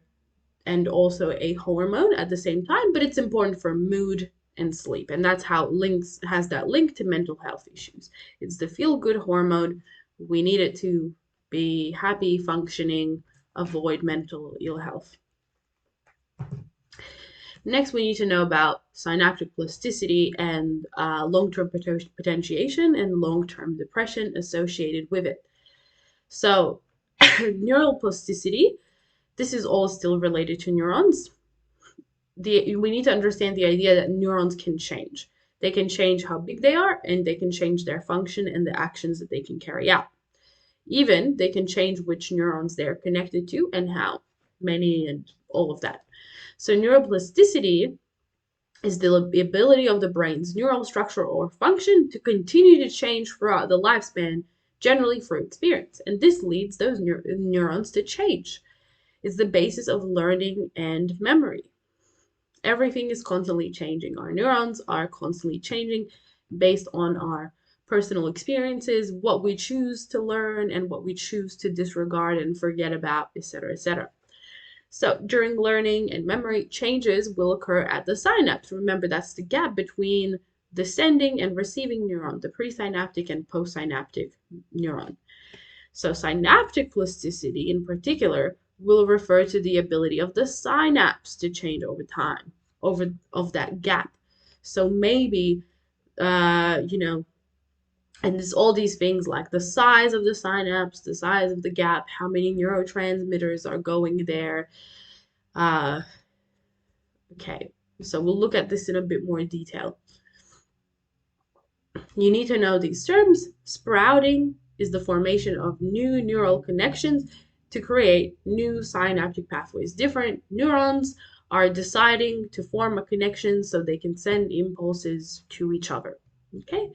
and also a hormone at the same time, but it's important for mood and sleep, and that's how it has that link to mental health issues. It's the feel-good hormone. We need it to be happy, functioning, avoid mental ill health. Next, we need to know about synaptic plasticity and long-term potentiation and long-term depression associated with it. So, neural plasticity, this is all still related to neurons. We need to understand the idea that neurons can change. They can change how big they are, and they can change their function and the actions that they can carry out. Even they can change which neurons they're connected to and how many and all of that. So neuroplasticity is the ability of the brain's neural structure or function to continue to change throughout the lifespan, generally through experience. And this leads those neurons to change. It's the basis of learning and memory. Everything is constantly changing. Our neurons are constantly changing based on our personal experiences, what we choose to learn and what we choose to disregard and forget about, etc., etc. So during learning and memory, changes will occur at the synapse. Remember, that's the gap between the sending and receiving neuron, the presynaptic and postsynaptic neuron. So synaptic plasticity in particular will refer to the ability of the synapse to change over time, over of that gap. So maybe and there's all these things like the size of the synapse, the size of the gap, how many neurotransmitters are going there. Uh, okay, so we'll look at this in a bit more detail. You need to know these terms. Sprouting is the formation of new neural connections to create new synaptic pathways. Different neurons are deciding to form a connection so they can send impulses to each other. Okay?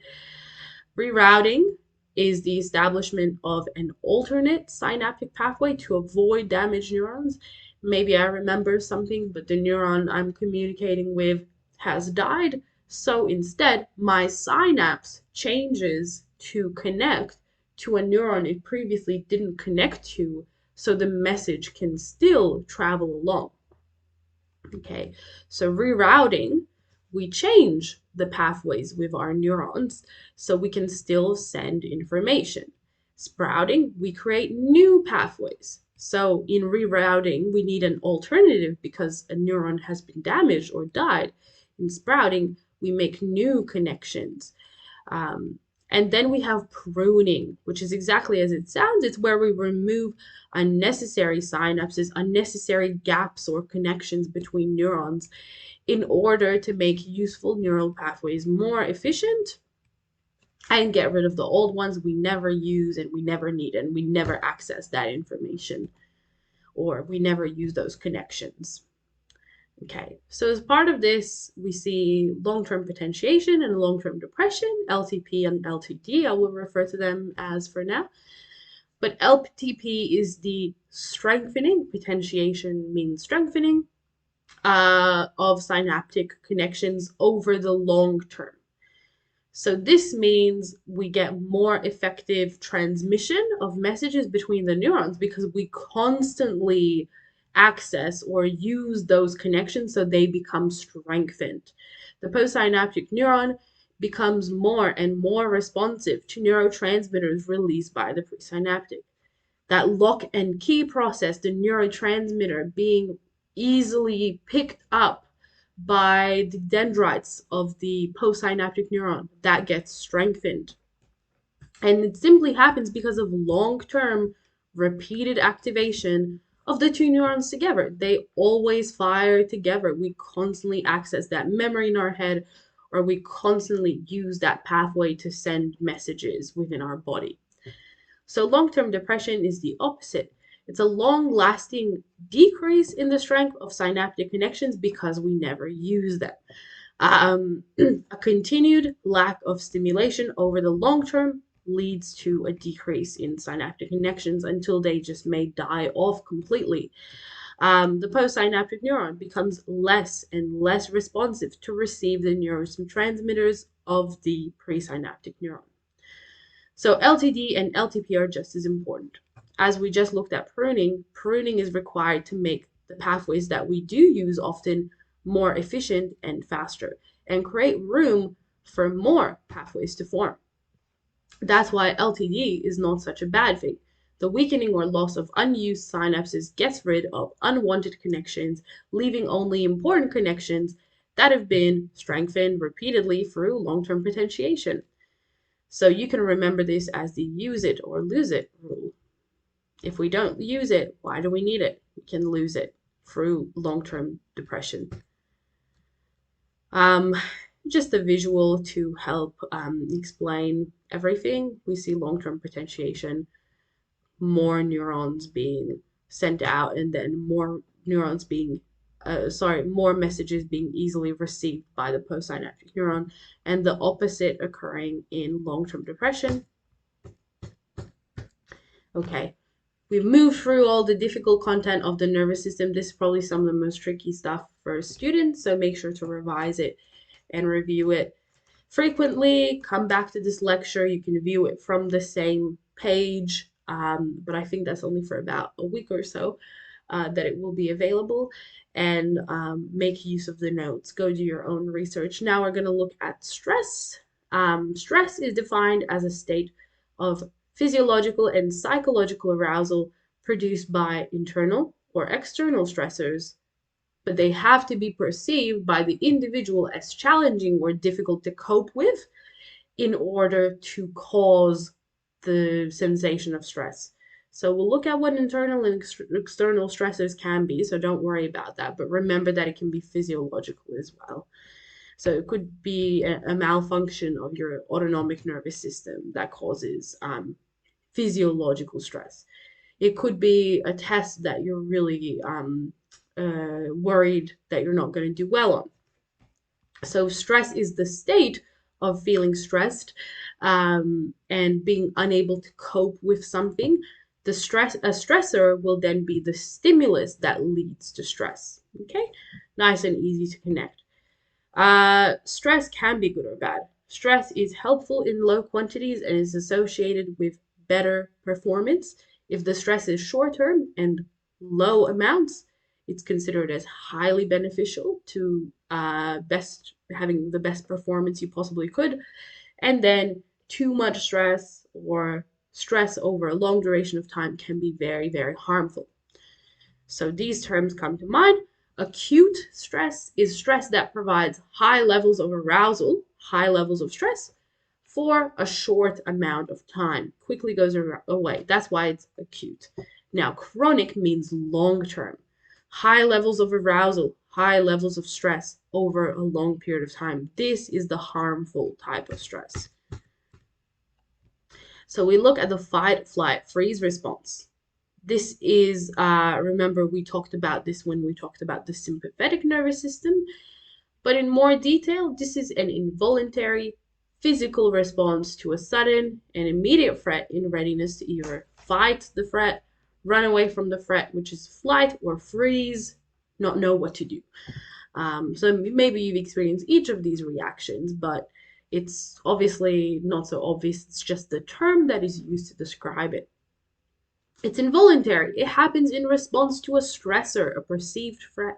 Rerouting is the establishment of an alternate synaptic pathway to avoid damaged neurons. Maybe I remember something, but the neuron I'm communicating with has died. So instead, my synapse changes to connect to a neuron it previously didn't connect to, so the message can still travel along. Okay, so rerouting, we change the pathways with our neurons so we can still send information. Sprouting, we create new pathways. So in rerouting, we need an alternative because a neuron has been damaged or died. In sprouting, we make new connections. Um, and then we have pruning, which is exactly as it sounds. It's where we remove unnecessary synapses, unnecessary gaps or connections between neurons in order to make useful neural pathways more efficient and get rid of the old ones we never use and we never need and we never access that information or we never use those connections. Okay, so as part of this, we see long-term potentiation and long-term depression, LTP and LTD. I will refer to them as for now. But LTP is the strengthening, potentiation means strengthening, of synaptic connections over the long term. So this means we get more effective transmission of messages between the neurons because we constantly access or use those connections so they become strengthened. The postsynaptic neuron becomes more and more responsive to neurotransmitters released by the presynaptic. That lock and key process, the neurotransmitter being easily picked up by the dendrites of the postsynaptic neuron, that gets strengthened. And it simply happens because of long-term repeated activation of the two neurons together. They always fire together. We constantly access that memory in our head, or we constantly use that pathway to send messages within our body. So long-term depression is the opposite. It's a long-lasting decrease in the strength of synaptic connections because we never use them. A continued lack of stimulation over the long term leads to a decrease in synaptic connections until they just may die off completely. The postsynaptic neuron becomes less and less responsive to receive the neurotransmitters of the presynaptic neuron. So LTD and LTP are just as important. As we just looked at pruning, pruning is required to make the pathways that we do use often more efficient and faster and create room for more pathways to form. That's why LTD is not such a bad thing. The weakening or loss of unused synapses gets rid of unwanted connections, leaving only important connections that have been strengthened repeatedly through long-term potentiation. So you can remember this as the use it or lose it rule. If we don't use it, why do we need it? We can lose it through long-term depression. Just a visual to help explain everything. We see long-term potentiation, more neurons being sent out, and then more neurons being more messages being easily received by the postsynaptic neuron, and the opposite occurring in long-term depression. Okay, We've moved through all the difficult content of the nervous system. This is probably some of the most tricky stuff for students, so make sure to revise it and review it frequently. Come back to this lecture. You can view it from the same page, but I think that's only for about a week or so that it will be available. And make use of the notes. Go do your own research. Now we're going to look at stress. Stress is defined as a state of physiological and psychological arousal produced by internal or external stressors, but they have to be perceived by the individual as challenging or difficult to cope with in order to cause the sensation of stress. So we'll look at what internal and external stressors can be, so don't worry about that, but remember that it can be physiological as well. So it could be a malfunction of your autonomic nervous system that causes physiological stress. It could be a test that you're really worried that you're not going to do well on. So stress is the state of feeling stressed and being unable to cope with something. A stressor will then be the stimulus that leads to stress. Okay, nice and easy to connect. Stress can be good or bad. Stress is helpful in low quantities and is associated with better performance. If the stress is short term and low amounts, it's considered as highly beneficial to having the best performance you possibly could. And then too much stress or stress over a long duration of time can be very, very harmful. So these terms come to mind. Acute stress is stress that provides high levels of arousal, high levels of stress, for a short amount of time. Quickly goes away. That's why it's acute. Now, chronic means long term. High levels of arousal, high levels of stress over a long period of time. This is the harmful type of stress. So we look at the fight, flight, freeze response. This is, remember we talked about this when we talked about the sympathetic nervous system, but in more detail, this is an involuntary physical response to a sudden and immediate threat in readiness to either fight the threat, run away from the threat, which is flight, or freeze, not know what to do. So maybe you've experienced each of these reactions, but it's obviously not so obvious. It's just the term that is used to describe it. It's involuntary. It happens in response to a stressor, a perceived threat.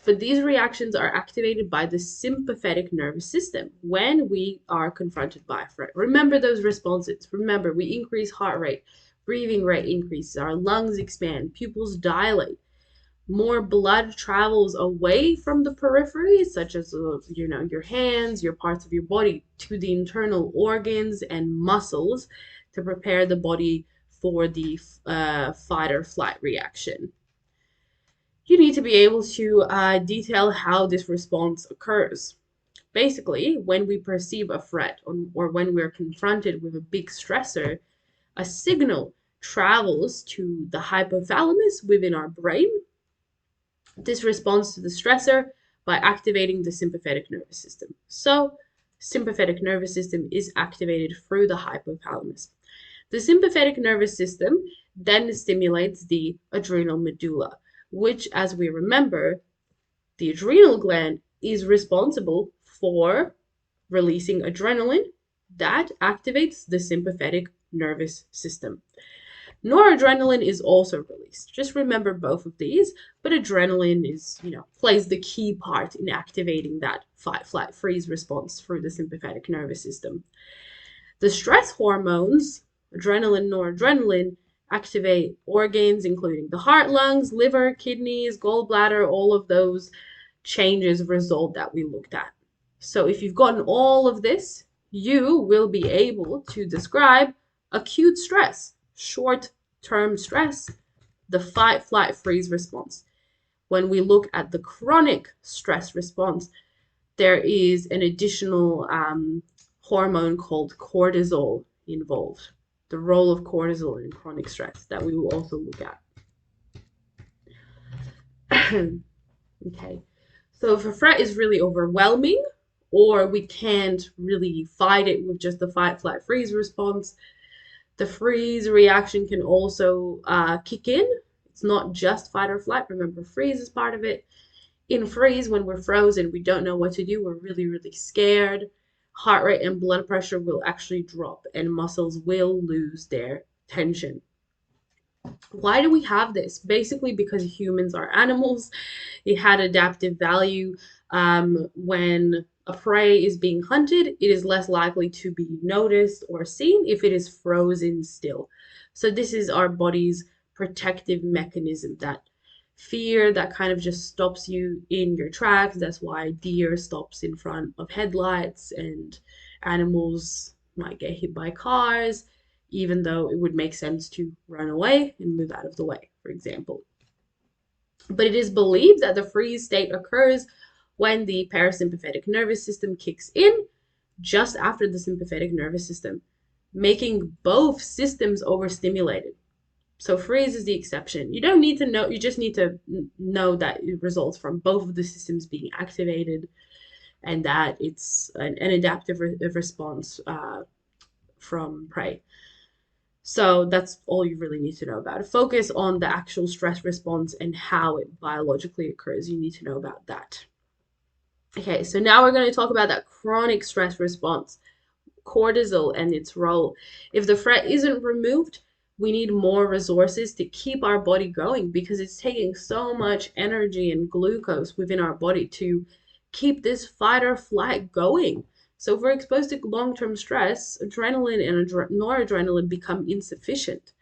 But these reactions are activated by the sympathetic nervous system when we are confronted by a threat. Remember those responses. Remember, we increase heart rate, breathing rate increases, our lungs expand, pupils dilate. More blood travels away from the periphery, such as your hands, your parts of your body, to the internal organs and muscles to prepare the body for the fight or flight reaction. You need to be able to detail how this response occurs. Basically, when we perceive a threat or when we're confronted with a big stressor, a signal travels to the hypothalamus within our brain. This responds to the stressor by activating the sympathetic nervous system. So, sympathetic nervous system is activated through the hypothalamus. The sympathetic nervous system then stimulates the adrenal medulla, which, as we remember, the adrenal gland is responsible for releasing adrenaline that activates the sympathetic nervous system. Noradrenaline is also released. Just remember both of these, but adrenaline plays the key part in activating that fight, flight, freeze response through the sympathetic nervous system. The stress hormones, adrenaline, noradrenaline, activate organs including the heart, lungs, liver, kidneys, gallbladder. All of those changes result that we looked at. So if you've gotten all of this, you will be able to describe acute stress, short-term stress, the fight, flight, freeze response. When we look at the chronic stress response, there is an additional hormone called cortisol involved. The role of cortisol in chronic stress that we will also look at. Okay, so if a threat is really overwhelming or we can't really fight it with just the fight, flight, freeze response, The freeze reaction can also kick in. It's not just fight or flight. Remember, freeze is part of it. In freeze, when we're frozen, we don't know what to do. We're really, really scared. Heart rate and blood pressure will actually drop, and muscles will lose their tension. Why do we have this? Basically, because humans are animals. It had adaptive value. When a prey is being hunted, it is less likely to be noticed or seen if it is frozen still. So this is our body's protective mechanism, that fear that kind of just stops you in your tracks. That's why deer stops in front of headlights, and animals might get hit by cars, even though it would make sense to run away and move out of the way, for example. But it is believed that the freeze state occurs when the parasympathetic nervous system kicks in just after the sympathetic nervous system, making both systems overstimulated. So freeze is the exception. You don't need to know, you just need to know that it results from both of the systems being activated, and that it's an adaptive response from prey. So that's all you really need to know about it. Focus on the actual stress response and how it biologically occurs. You need to know about that. Okay, so now we're going to talk about that chronic stress response, cortisol and its role. If the threat isn't removed, we need more resources to keep our body going, because it's taking so much energy and glucose within our body to keep this fight or flight going. So if we're exposed to long-term stress, adrenaline and noradrenaline become insufficient.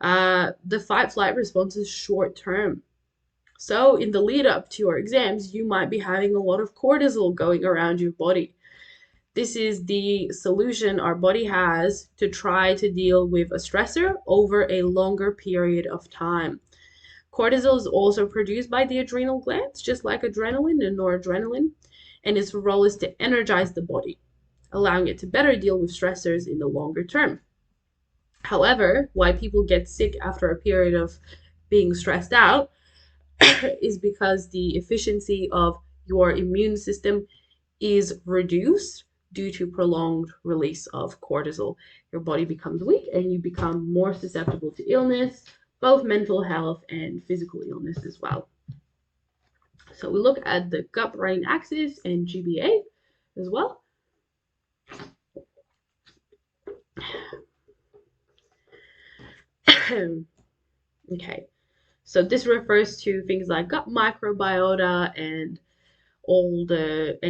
The fight-flight response is short-term. So in the lead up to your exams, you might be having a lot of cortisol going around your body. This is the solution our body has to try to deal with a stressor over a longer period of time. Cortisol is also produced by the adrenal glands, just like adrenaline and noradrenaline, and its role is to energize the body, allowing it to better deal with stressors in the longer term. However, why people get sick after a period of being stressed out is because the efficiency of your immune system is reduced due to prolonged release of cortisol. Your body becomes weak and you become more susceptible to illness, both mental health and physical illness as well. So we look at the gut-brain axis and GBA as well. Okay, so this refers to things like gut microbiota and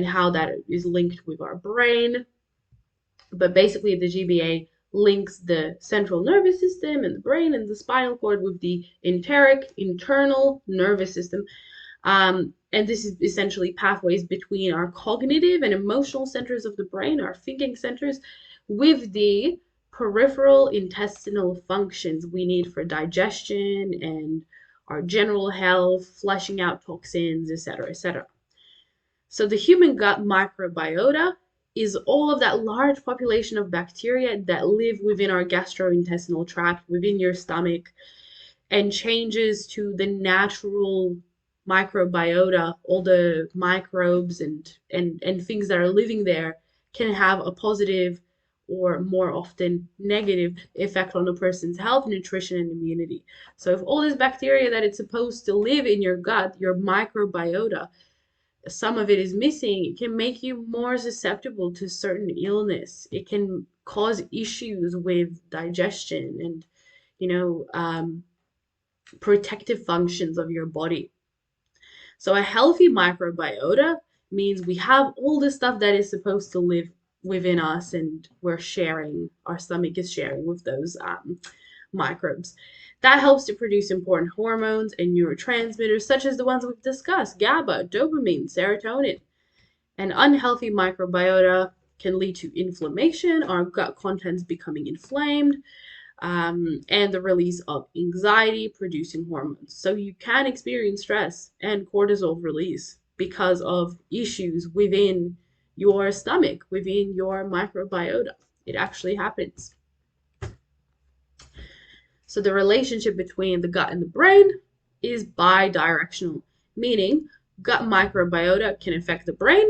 how that is linked with our brain. But basically, the GBA links the central nervous system and the brain and the spinal cord with the enteric internal nervous system. And this is essentially pathways between our cognitive and emotional centers of the brain, our thinking centers, with the peripheral intestinal functions we need for digestion and our general health, flushing out toxins, etc., etc. So the human gut microbiota is all of that large population of bacteria that live within our gastrointestinal tract, within your stomach, and changes to the natural microbiota, all the microbes and things that are living there, can have a positive or more often negative effect on a person's health, nutrition, and immunity. So if all this bacteria that it's supposed to live in your gut, your microbiota, some of it is missing, it can make you more susceptible to certain illness. It can cause issues with digestion and, protective functions of your body. So a healthy microbiota means we have all the stuff that is supposed to live within us, and our stomach is sharing with those microbes. That helps to produce important hormones and neurotransmitters, such as the ones we've discussed: GABA, dopamine, serotonin. An unhealthy microbiota can lead to inflammation, our gut contents becoming inflamed, and the release of anxiety producing hormones. So you can experience stress and cortisol release because of issues within your stomach, within your microbiota. It actually happens. So the relationship between the gut and the brain is bidirectional, meaning gut microbiota can affect the brain,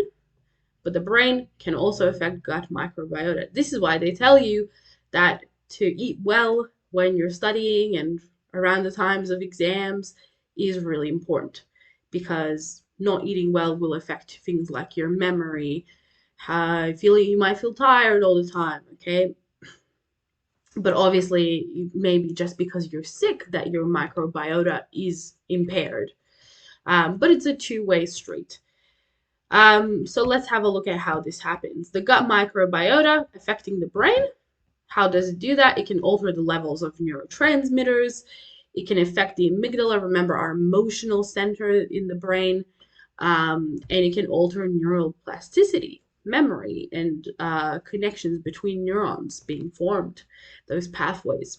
but the brain can also affect gut microbiota. This is why they tell you that to eat well when you're studying and around the times of exams is really important, because not eating well will affect things like your memory, how feeling you might feel tired all the time, okay? But obviously, maybe just because you're sick that your microbiota is impaired. But it's a two-way street. So let's have a look at how this happens. The gut microbiota affecting the brain. How does it do that? It can alter the levels of neurotransmitters. It can affect the amygdala, remember our emotional center in the brain. And it can alter neural plasticity, memory, and connections between neurons being formed, those pathways.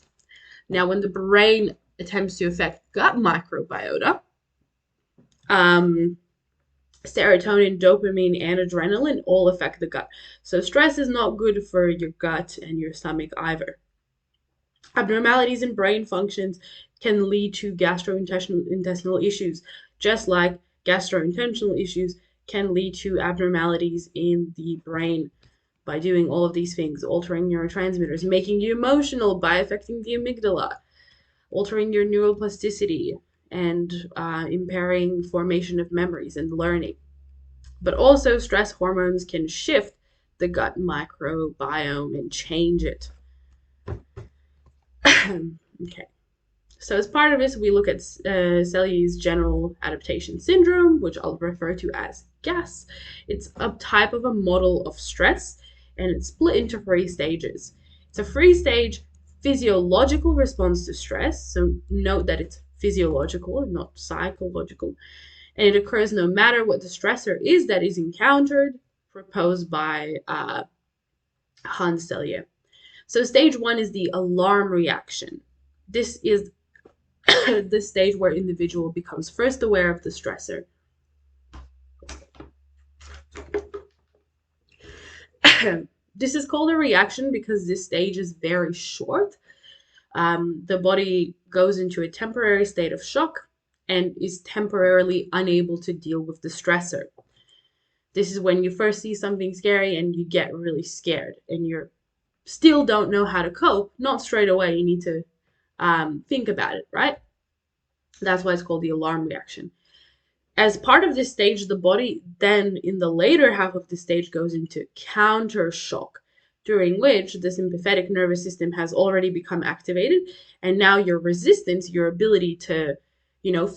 Now, when the brain attempts to affect gut microbiota, serotonin, dopamine, and adrenaline all affect the gut. So stress is not good for your gut and your stomach either. Abnormalities in brain functions can lead to gastrointestinal issues, just like gastrointestinal issues can lead to abnormalities in the brain by doing all of these things, altering neurotransmitters, making you emotional by affecting the amygdala, altering your neuroplasticity, and impairing formation of memories and learning. But also, stress hormones can shift the gut microbiome and change it. Okay. So as part of this, we look at Selye's general adaptation syndrome, which I'll refer to as GAS. It's a type of a model of stress, and it's split into 3 stages. It's a 3-stage physiological response to stress. So note that it's physiological and not psychological. And it occurs no matter what the stressor is that is encountered, proposed by Hans Selye. So stage 1 is the alarm reaction. This is the stage where individual becomes first aware of the stressor. This is called a reaction because this stage is very short. The body goes into a temporary state of shock and is temporarily unable to deal with the stressor. This is when you first see something scary and you get really scared and you still don't know how to cope. Not straight away, you need to think about it, right? That's why it's called the alarm reaction. As part of this stage, the body then in the later half of the stage goes into counter shock, during which the sympathetic nervous system has already become activated, and now your resistance, your ability to,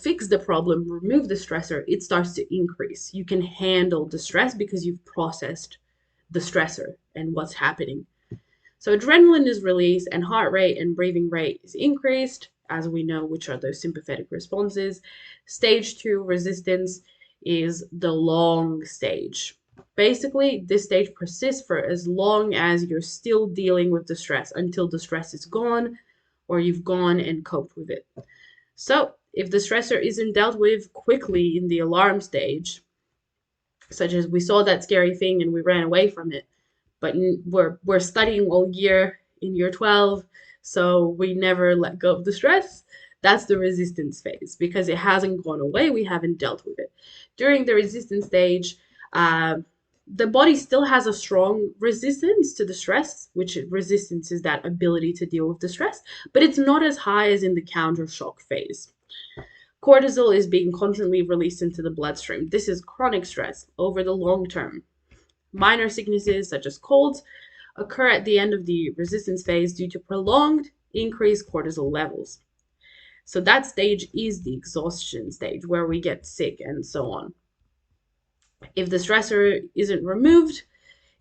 fix the problem, remove the stressor, it starts to increase. You can handle the stress because you've processed the stressor and what's happening. So adrenaline is released and heart rate and breathing rate is increased, as we know, which are those sympathetic responses. Stage 2 resistance is the long stage. Basically, this stage persists for as long as you're still dealing with the stress, until the stress is gone or you've gone and coped with it. So if the stressor isn't dealt with quickly in the alarm stage, such as we saw that scary thing and we ran away from it, but we're studying all year in year 12, so we never let go of the stress. That's the resistance phase, because it hasn't gone away. We haven't dealt with it. During the resistance stage, the body still has a strong resistance to the stress, which resistance is that ability to deal with the stress, but it's not as high as in the counter shock phase. Cortisol is being constantly released into the bloodstream. This is chronic stress over the long term. Minor sicknesses, such as colds, occur at the end of the resistance phase due to prolonged increased cortisol levels. So that stage is the exhaustion stage, where we get sick and so on. If the stressor isn't removed,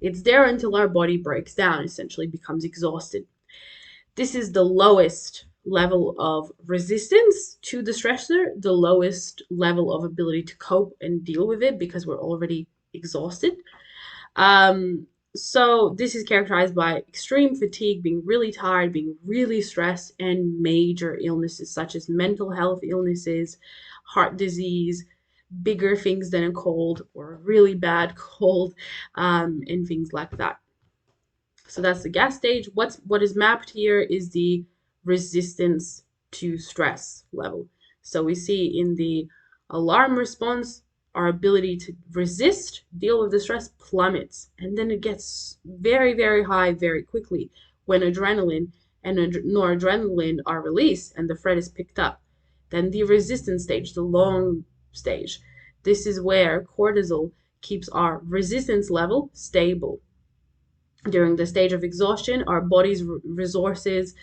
it's there until our body breaks down, essentially becomes exhausted. This is the lowest level of resistance to the stressor, the lowest level of ability to cope and deal with it, because we're already exhausted. So this is characterized by extreme fatigue, being really tired, being really stressed, and major illnesses such as mental health illnesses, heart disease, bigger things than a cold or a really bad cold, and things like that. So that's the gas stage. What is mapped here is the resistance to stress level. So we see in the alarm response, our ability to resist, deal with the stress plummets, and then it gets very, very high very quickly when adrenaline and noradrenaline are released and the threat is picked up. Then the resistance stage, the long stage. This is where cortisol keeps our resistance level stable. During the stage of exhaustion, our body's resources,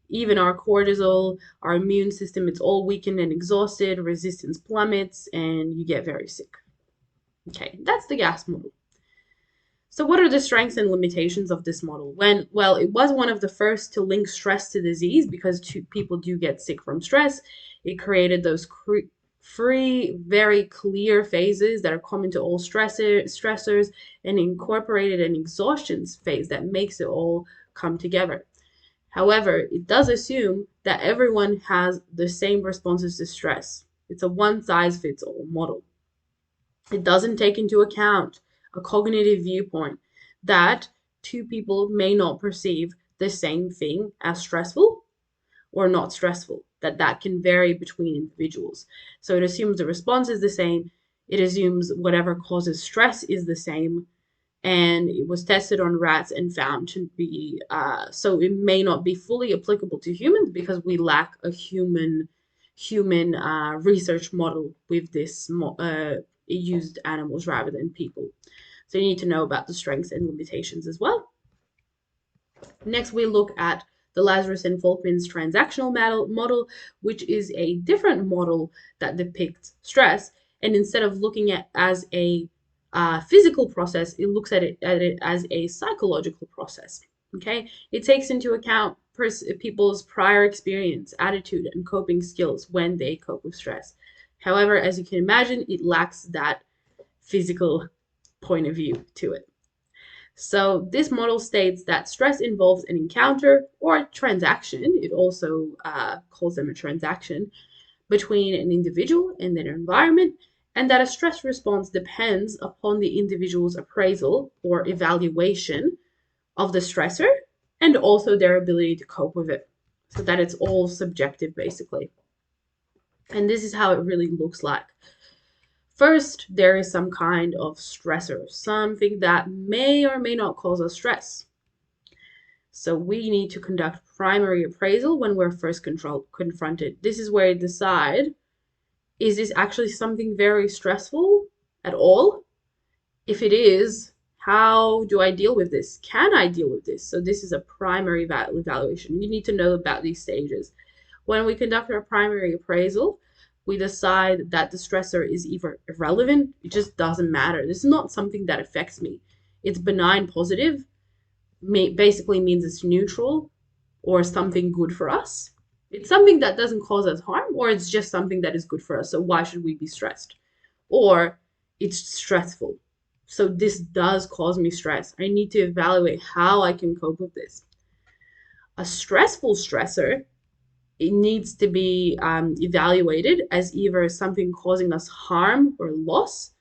even our cortisol, our immune system, it's all weakened and exhausted, resistance plummets, and you get very sick. Okay, that's the gas model. So what are the strengths and limitations of this model? Well, it was one of the first to link stress to disease because people do get sick from stress. It created those three very clear phases that are common to all stressors and incorporated an exhaustion phase that makes it all come together. However, it does assume that everyone has the same responses to stress. It's a one-size-fits-all model. It doesn't take into account a cognitive viewpoint that two people may not perceive the same thing as stressful or not stressful, that can vary between individuals. So it assumes the response is the same. It assumes whatever causes stress is the same, and it was tested on rats and found to be so it may not be fully applicable to humans because we lack a human research model with this used animals rather than people. So you need to know about the strengths and limitations as well. Next, we look at the Lazarus and Folkman's transactional model, which is a different model that depicts stress. And instead of looking at as a physical process, it looks at it as a psychological process. Okay, it takes into account people's prior experience, attitude, and coping skills when they cope with stress. However, as you can imagine, it lacks that physical point of view to it. So this model states that stress involves an encounter or a transaction. It also calls them a transaction between an individual and their environment, and that a stress response depends upon the individual's appraisal or evaluation of the stressor and also their ability to cope with it. So that it's all subjective, basically. And this is how it really looks like. First, there is some kind of stressor, something that may or may not cause us stress. So we need to conduct primary appraisal when we're first confronted. This is where you decide, is this actually something very stressful at all? If it is, how do I deal with this? Can I deal with this? So this is a primary evaluation. You need to know about these stages. When we conduct our primary appraisal, we decide that the stressor is either irrelevant, it just doesn't matter. This is not something that affects me. It's benign positive, basically means it's neutral or something good for us. It's something that doesn't cause us harm, or it's just something that is good for us. So why should we be stressed? Or it's stressful. So this does cause me stress. I need to evaluate how I can cope with this. A stressful stressor, it needs to be evaluated as either something causing us harm or loss.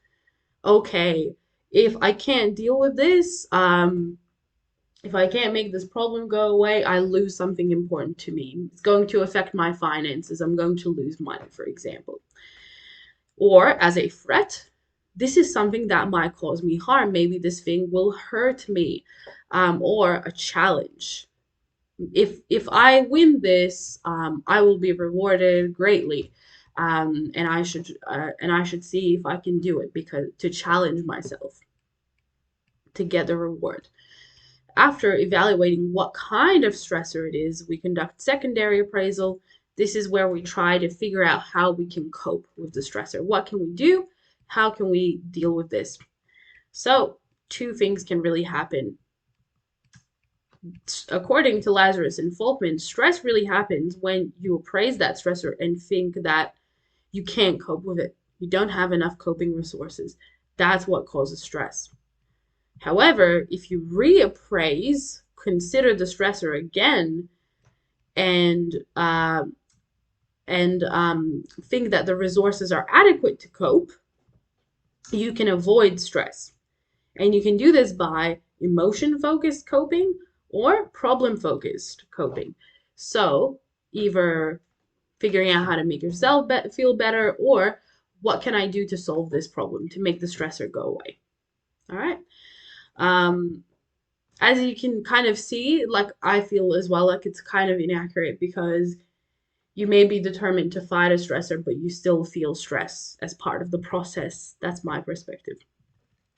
Okay, if I can't deal with this, if I can't make this problem go away, I lose something important to me. It's going to affect my finances. I'm going to lose money, for example. Or as a threat, this is something that might cause me harm. Maybe this thing will hurt me, or a challenge. If I win this, I will be rewarded greatly, and I should see if I can do it because to challenge myself to get the reward. After evaluating what kind of stressor it is, we conduct secondary appraisal. This is where we try to figure out how we can cope with the stressor. What can we do? How can we deal with this? So, two things can really happen. According to Lazarus and Folkman, stress really happens when you appraise that stressor and think that you can't cope with it. You don't have enough coping resources. That's what causes stress. However, if you reappraise, consider the stressor again, and think that the resources are adequate to cope, you can avoid stress. And you can do this by emotion-focused coping or problem-focused coping. So either figuring out how to make yourself feel better, or what can I do to solve this problem to make the stressor go away. All right. As you can kind of see, like I feel as well, like it's kind of inaccurate because you may be determined to fight a stressor, but you still feel stress as part of the process. That's my perspective.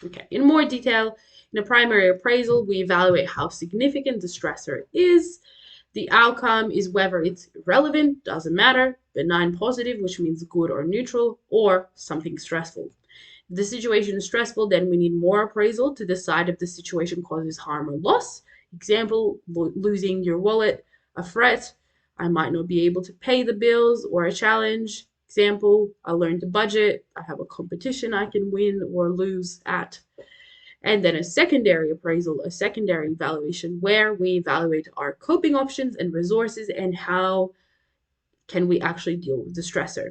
Okay, in more detail, in a primary appraisal, we evaluate how significant the stressor is. The outcome is whether it's relevant, doesn't matter, benign positive, which means good or neutral, or something stressful. If the situation is stressful, then we need more appraisal to decide if the situation causes harm or loss. Example, losing your wallet, a threat, I might not be able to pay the bills, or a challenge. Example, I learned to budget, I have a competition I can win or lose at. And then a secondary appraisal, a secondary evaluation, where we evaluate our coping options and resources and how can we actually deal with the stressor.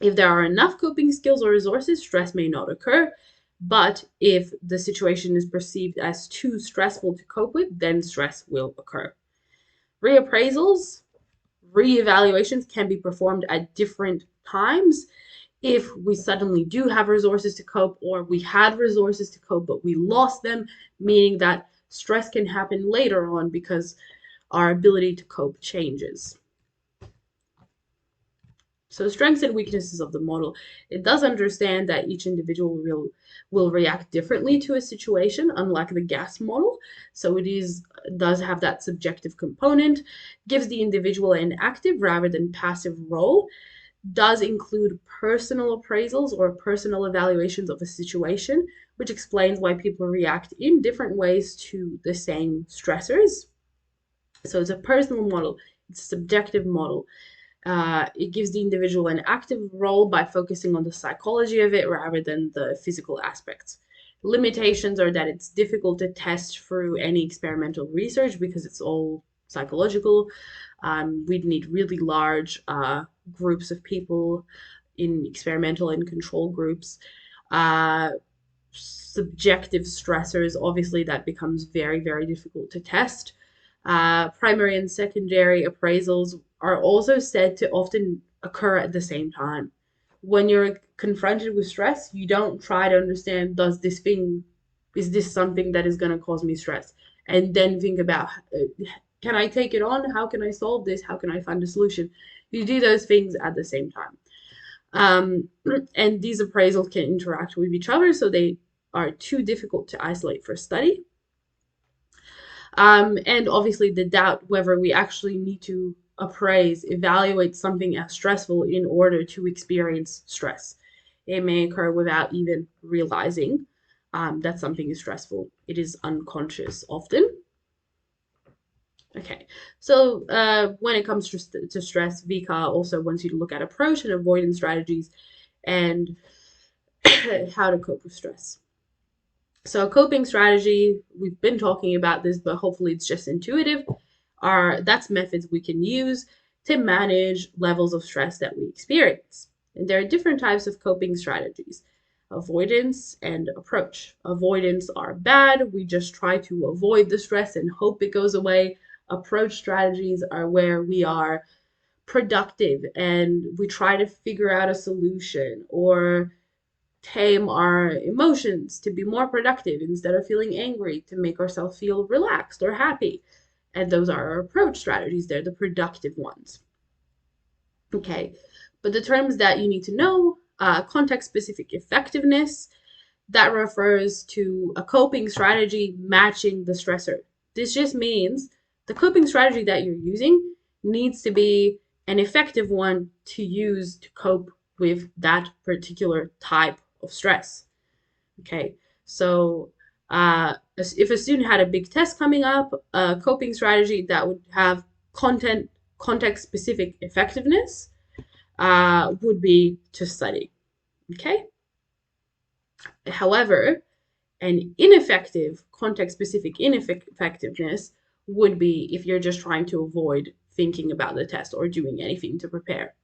If there are enough coping skills or resources, stress may not occur. But if the situation is perceived as too stressful to cope with, then stress will occur. Reappraisals, reevaluations can be performed at different times. If we suddenly do have resources to cope, or we had resources to cope but we lost them, meaning that stress can happen later on because our ability to cope changes. So strengths and weaknesses of the model. It does understand that each individual will react differently to a situation, unlike the gas model. So does have that subjective component, gives the individual an active rather than passive role, does include personal appraisals or personal evaluations of a situation, which explains why people react in different ways to the same stressors. So it's a personal model, it's a subjective model. It gives the individual an active role by focusing on the psychology of it rather than the physical aspects. Limitations are that it's difficult to test through any experimental research because it's all psychological. We'd need really large groups of people in experimental and control groups. Subjective stressors, obviously, that becomes very, very difficult to test. Primary and secondary appraisals are also said to often occur at the same time. When you're confronted with stress, you don't try to understand, is this something that is going to cause me stress? And then think about, can I take it on? How can I solve this? How can I find a solution? You do those things at the same time. And these appraisals can interact with each other, so they are too difficult to isolate for study. And obviously the doubt whether we actually need to evaluate something as stressful in order to experience stress. It may occur without even realizing that something is stressful. It is unconscious often. Okay, so when it comes to stress, VCA also wants you to look at approach and avoidance strategies and how to cope with stress. So a coping strategy, we've been talking about this, but hopefully it's just intuitive, that's methods we can use to manage levels of stress that we experience. And there are different types of coping strategies: avoidance and approach. Avoidance are bad. We just try to avoid the stress and hope it goes away. Approach strategies are where we are productive and we try to figure out a solution or tame our emotions to be more productive instead of feeling angry, to make ourselves feel relaxed or happy. And those are our approach strategies. They're the productive ones. Okay, but the terms that you need to know, context-specific effectiveness, that refers to a coping strategy matching the stressor. This just means the coping strategy that you're using needs to be an effective one to use to cope with that particular type of stress. Okay, so if a student had a big test coming up, a coping strategy that would have context-specific effectiveness would be to study. Okay. However, an ineffective context-specific ineffectiveness would be if you're just trying to avoid thinking about the test or doing anything to prepare.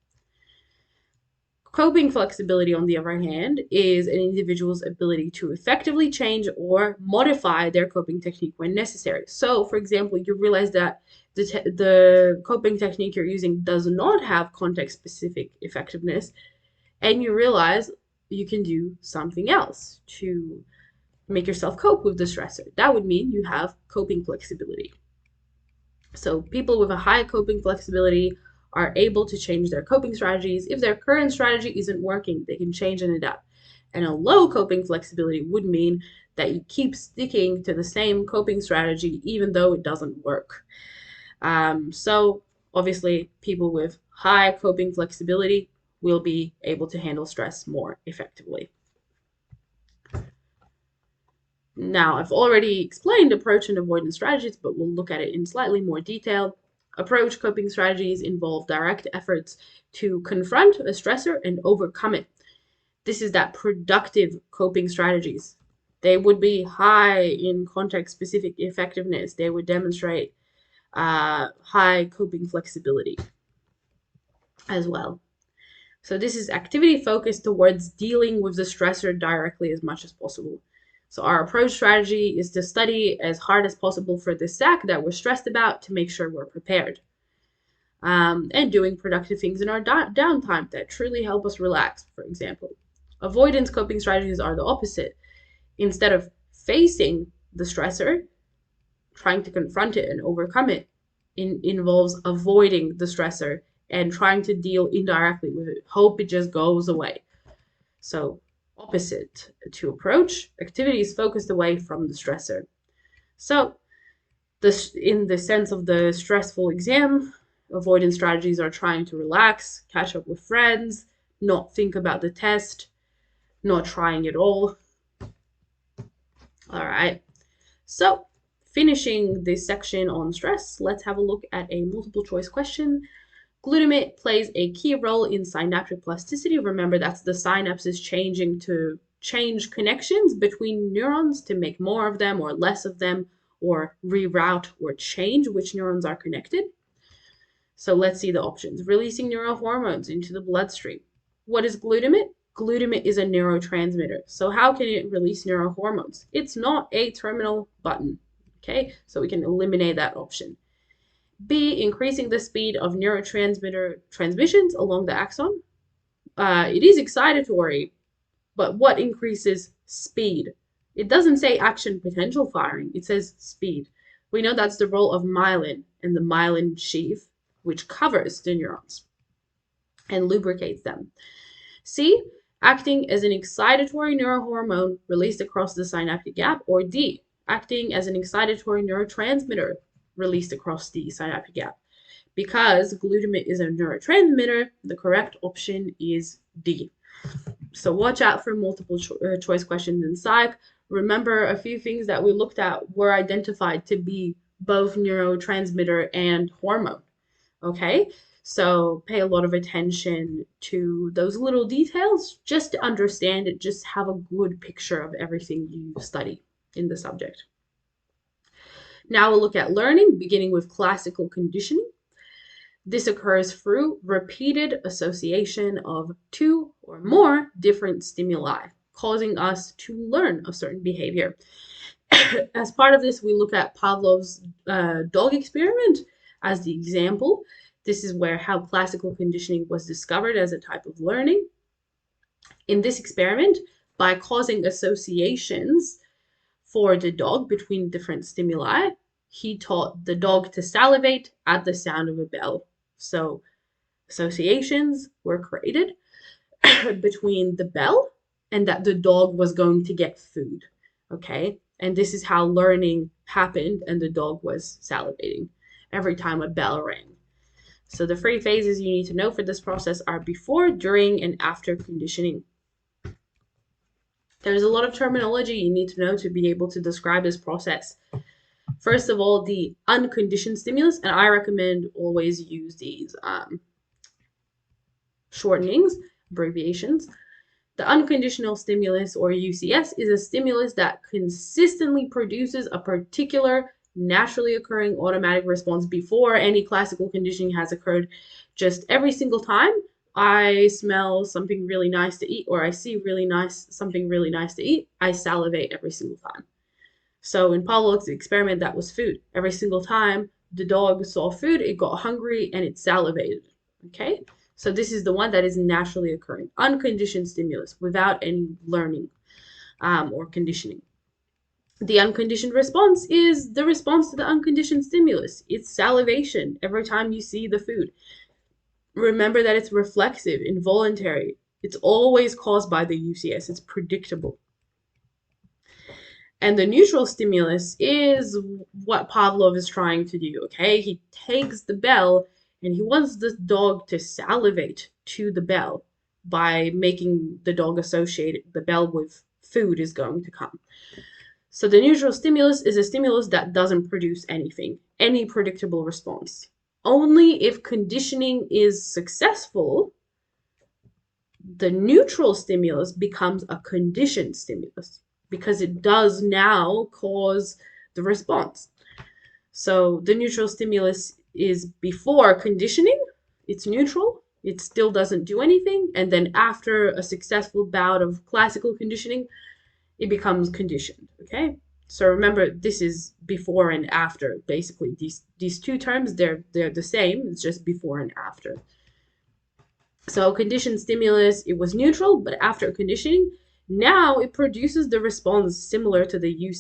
Coping flexibility, on the other hand, is an individual's ability to effectively change or modify their coping technique when necessary. So, for example, you realize that the coping technique you're using does not have context-specific effectiveness, and you realize you can do something else to make yourself cope with the stressor. That would mean you have coping flexibility. So people with a high coping flexibility are able to change their coping strategies. If their current strategy isn't working, they can change and adapt. And a low coping flexibility would mean that you keep sticking to the same coping strategy even though it doesn't work. So obviously, people with high coping flexibility will be able to handle stress more effectively. Now, I've already explained approach and avoidance strategies, but we'll look at it in slightly more detail. Approach coping strategies involve direct efforts to confront a stressor and overcome it. This is that productive coping strategies. They would be high in context-specific effectiveness. They would demonstrate high coping flexibility as well. So this is activity focused towards dealing with the stressor directly as much as possible. So our approach strategy is to study as hard as possible for the sack that we're stressed about to make sure we're prepared. And doing productive things in our downtime that truly help us relax, for example. Avoidance coping strategies are the opposite. Instead of facing the stressor, trying to confront it and overcome it involves avoiding the stressor and trying to deal indirectly with it. Hope it just goes away. So opposite to approach, activities focused away from the stressor. So in the sense of the stressful exam, avoidance strategies are trying to relax, catch up with friends, not think about the test, not trying at all. All right. So finishing this section on stress, let's have a look at a multiple choice question. Glutamate plays a key role in synaptic plasticity. Remember, that's the synapses changing to change connections between neurons to make more of them or less of them, or reroute or change which neurons are connected. So let's see the options. Releasing neurohormones into the bloodstream. What is glutamate? Glutamate is a neurotransmitter. So how can it release neurohormones? It's not a terminal button. Okay, so we can eliminate that option. B, increasing the speed of neurotransmitter transmissions along the axon. It is excitatory, but what increases speed? It doesn't say action potential firing, it says speed. We know that's the role of myelin and the myelin sheath, which covers the neurons and lubricates them. C, acting as an excitatory neurohormone released across the synaptic gap. Or D, acting as an excitatory neurotransmitter released across the synaptic gap. Because glutamate is a neurotransmitter, the correct option is D. So watch out for multiple choice questions in psych. Remember, a few things that we looked at were identified to be both neurotransmitter and hormone. Okay, so pay a lot of attention to those little details just to understand it, just have a good picture of everything you study in the subject. Now we'll look at learning, beginning with classical conditioning. This occurs through repeated association of two or more different stimuli, causing us to learn a certain behavior. As part of this, we look at Pavlov's dog experiment as the example. This is where how classical conditioning was discovered as a type of learning. In this experiment, by causing associations for the dog between different stimuli, he taught the dog to salivate at the sound of a bell. So associations were created between the bell and that the dog was going to get food. Okay, and this is how learning happened, and the dog was salivating every time a bell rang. So the three phases you need to know for this process are before, during, and after conditioning. There's a lot of terminology you need to know to be able to describe this process. First of all, the unconditioned stimulus, and I recommend always use these shortenings, abbreviations. The unconditional stimulus, or UCS, is a stimulus that consistently produces a particular naturally occurring automatic response before any classical conditioning has occurred. Just every single time I smell something really nice to eat, or I see something really nice to eat, I salivate every single time. So in Pavlov's experiment, that was food. Every single time the dog saw food, it got hungry and it salivated. Okay? So this is the one that is naturally occurring. Unconditioned stimulus without any learning or conditioning. The unconditioned response is the response to the unconditioned stimulus. It's salivation every time you see the food. Remember that it's reflexive, involuntary. It's always caused by the UCS. It's predictable. And the neutral stimulus is what Pavlov is trying to do, okay? He takes the bell and he wants the dog to salivate to the bell by making the dog associate the bell with food is going to come. So the neutral stimulus is a stimulus that doesn't produce anything, any predictable response. Only if conditioning is successful, the neutral stimulus becomes a conditioned stimulus because it does now cause the response. So the neutral stimulus is before conditioning, it's neutral, it still doesn't do anything, and then after a successful bout of classical conditioning, it becomes conditioned, okay? So remember, this is before and after. Basically, these two terms, they're the same. It's just before and after. So conditioned stimulus, it was neutral, but after conditioning, now it produces the response similar to the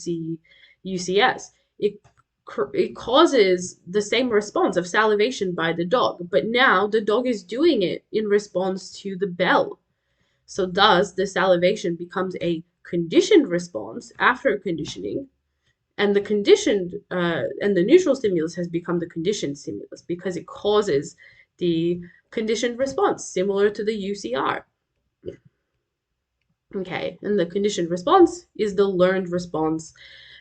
UCS. It causes the same response of salivation by the dog, but now the dog is doing it in response to the bell. So thus, the salivation becomes a conditioned response after conditioning, and the neutral stimulus has become the conditioned stimulus because it causes the conditioned response similar to the UCR. Okay, and the conditioned response is the learned response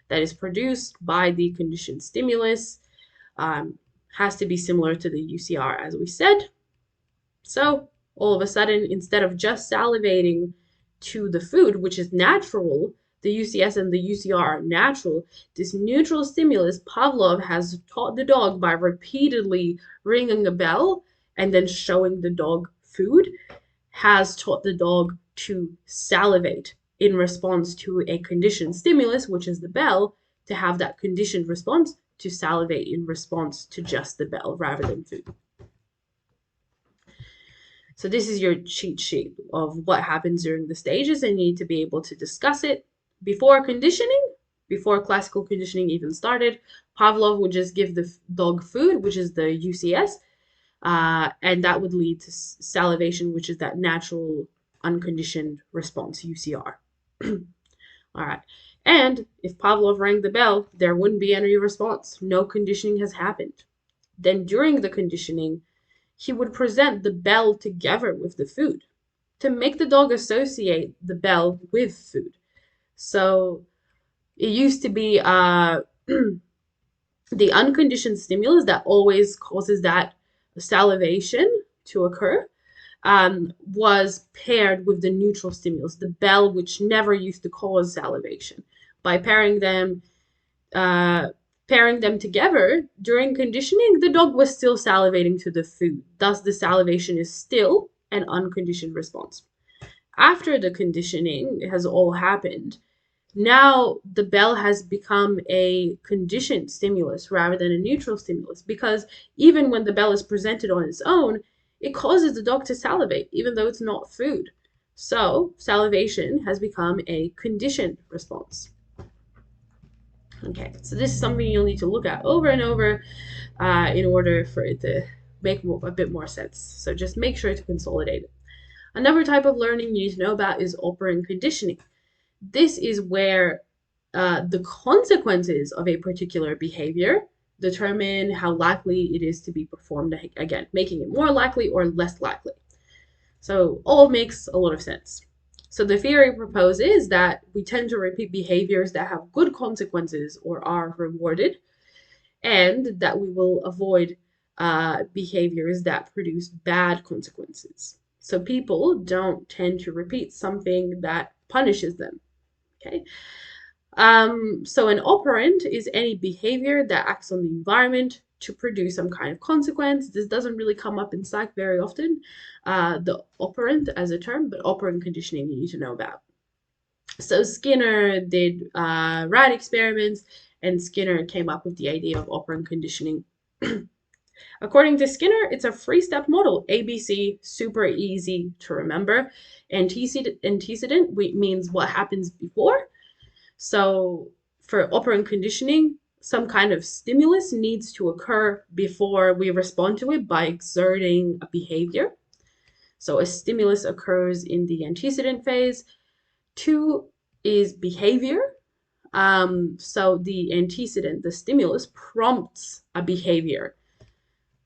that is produced by the conditioned stimulus. Has to be similar to the UCR, as we said. So all of a sudden, instead of just salivating to the food, which is natural, the UCS and the UCR are natural, this neutral stimulus Pavlov has taught the dog by repeatedly ringing a bell and then showing the dog food, has taught the dog to salivate in response to a conditioned stimulus, which is the bell, to have that conditioned response to salivate in response to just the bell rather than food. So this is your cheat sheet of what happens during the stages, and you need to be able to discuss it before conditioning. Before classical conditioning even started, Pavlov would just give the dog food, which is the UCS, and that would lead to salivation, which is that natural unconditioned response, UCR. All right. And if Pavlov rang the bell, there wouldn't be any response. No conditioning has happened. Then during the conditioning, he would present the bell together with the food to make the dog associate the bell with food. So it used to be the unconditioned stimulus that always causes that salivation to occur was paired with the neutral stimulus, the bell, which never used to cause salivation. By uh, pairing them together during conditioning, the dog was still salivating to the food. Thus, the salivation is still an unconditioned response. After the conditioning has all happened, now the bell has become a conditioned stimulus rather than a neutral stimulus because even when the bell is presented on its own, it causes the dog to salivate, even though it's not food. So, salivation has become a conditioned response. Okay, so this is something you'll need to look at over and over in order for it to make a bit more sense. So just make sure to consolidate it. Another type of learning you need to know about is operant conditioning. This is where the consequences of a particular behavior determine how likely it is to be performed again, making it more likely or less likely. So all makes a lot of sense. So the theory proposes that we tend to repeat behaviors that have good consequences or are rewarded, and that we will avoid behaviors that produce bad consequences. So people don't tend to repeat something that punishes them. Okay. So an operant is any behavior that acts on the environment to produce some kind of consequence. This doesn't really come up in psych very often, the operant as a term, but operant conditioning you need to know about. So Skinner did rat experiments, and Skinner came up with the idea of operant conditioning. According to Skinner, it's a three-step model. ABC, super easy to remember. Antecedent means what happens before. So For operant conditioning, some kind of stimulus needs to occur before we respond to it by exerting a behavior. So a stimulus occurs in the antecedent phase. 2 is behavior. So the antecedent, the stimulus, prompts a behavior.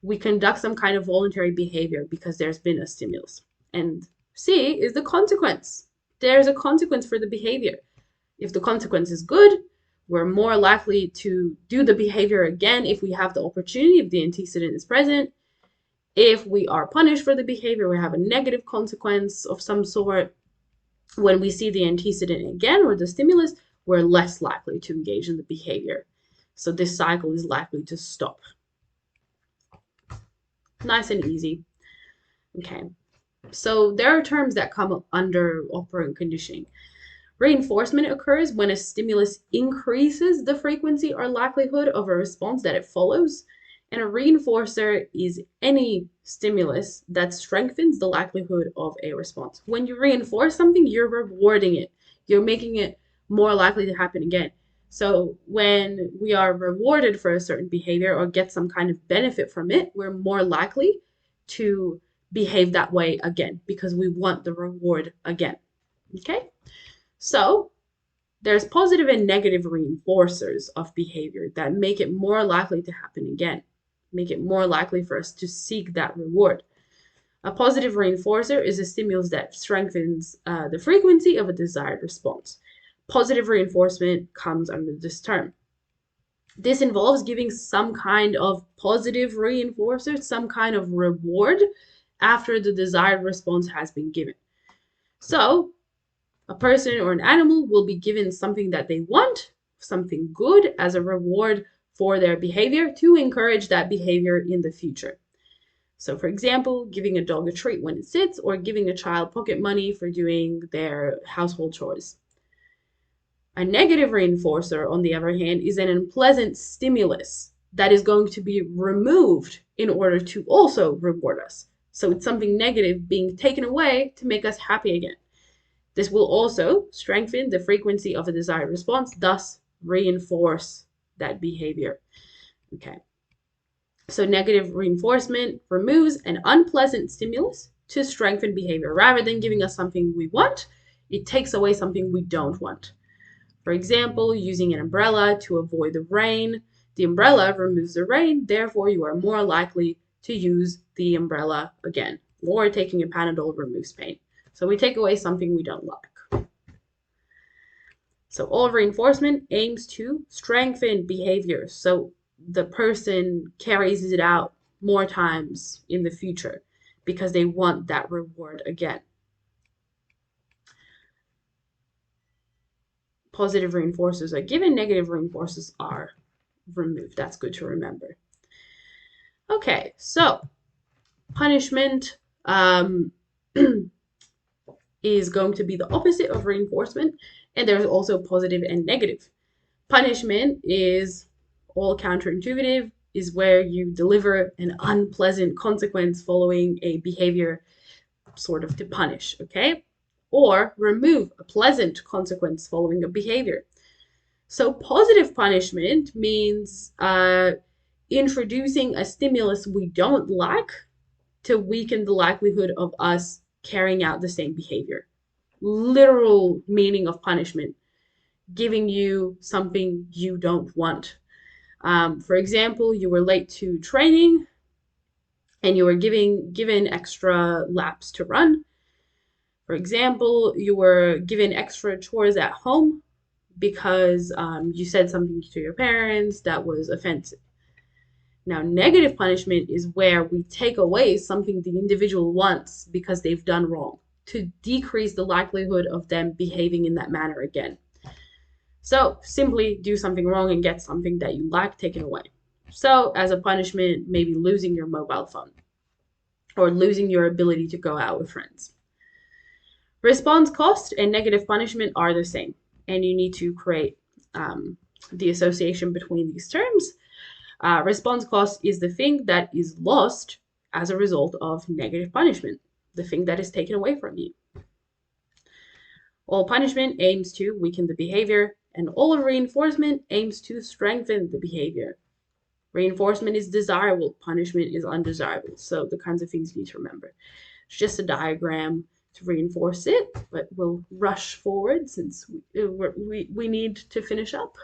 We conduct some kind of voluntary behavior because there's been a stimulus. And C is the consequence. There's a consequence for the behavior. If the consequence is good, we're more likely to do the behavior again if we have the opportunity, if the antecedent is present. If we are punished for the behavior, we have a negative consequence of some sort. When we see the antecedent again or the stimulus, we're less likely to engage in the behavior. So this cycle is likely to stop. Nice and easy. Okay. So there are terms that come under operant conditioning. Reinforcement occurs when a stimulus increases the frequency or likelihood of a response that it follows. And a reinforcer is any stimulus that strengthens the likelihood of a response. When you reinforce something, you're rewarding it. You're making it more likely to happen again. So when we are rewarded for a certain behavior or get some kind of benefit from it, we're more likely to behave that way again because we want the reward again. Okay? So there's positive and negative reinforcers of behavior that make it more likely to happen again, make it more likely for us to seek that reward. A positive reinforcer is a stimulus that strengthens the frequency of a desired response. Positive reinforcement comes under this term. This involves giving some kind of positive reinforcer, some kind of reward after the desired response has been given. So a person or an animal will be given something that they want, something good as a reward for their behavior to encourage that behavior in the future. So for example, giving a dog a treat when it sits or giving a child pocket money for doing their household chores. A negative reinforcer, on the other hand, is an unpleasant stimulus that is going to be removed in order to also reward us. So it's something negative being taken away to make us happy again. This will also strengthen the frequency of a desired response, thus reinforce that behavior. Okay. So negative reinforcement removes an unpleasant stimulus to strengthen behavior. Rather than giving us something we want, it takes away something we don't want. For example, using an umbrella to avoid the rain. The umbrella removes the rain, therefore you are more likely to use the umbrella again. Or taking a Panadol removes pain. So we take away something we don't like. So all reinforcement aims to strengthen behavior. So the person carries it out more times in the future because they want that reward again. Positive reinforcers are given, negative reinforcers are removed. That's good to remember. Okay, so punishment is going to be the opposite of reinforcement, and there's also positive and negative. Punishment is all counterintuitive, is where you deliver an unpleasant consequence following a behavior sort of to punish, okay? Or remove a pleasant consequence following a behavior. So positive punishment means introducing a stimulus we don't like to weaken the likelihood of us carrying out the same behavior. Literal meaning of punishment, giving you something you don't want. For example, you were late to training and you were given extra laps to run. For example, you were given extra chores at home because you said something to your parents that was offensive. Now, negative punishment is where we take away something the individual wants because they've done wrong to decrease the likelihood of them behaving in that manner again. So simply do something wrong and get something that you like taken away. So as a punishment, maybe losing your mobile phone or losing your ability to go out with friends. Response cost and negative punishment are the same, and you need to create the association between these terms. Response cost is the thing that is lost as a result of negative punishment, the thing that is taken away from you. All punishment aims to weaken the behavior, And all of reinforcement aims to strengthen the behavior. Reinforcement is desirable, punishment is undesirable. So the kinds of things you need to remember. It's just a diagram to reinforce it, but we'll rush forward since we need to finish up.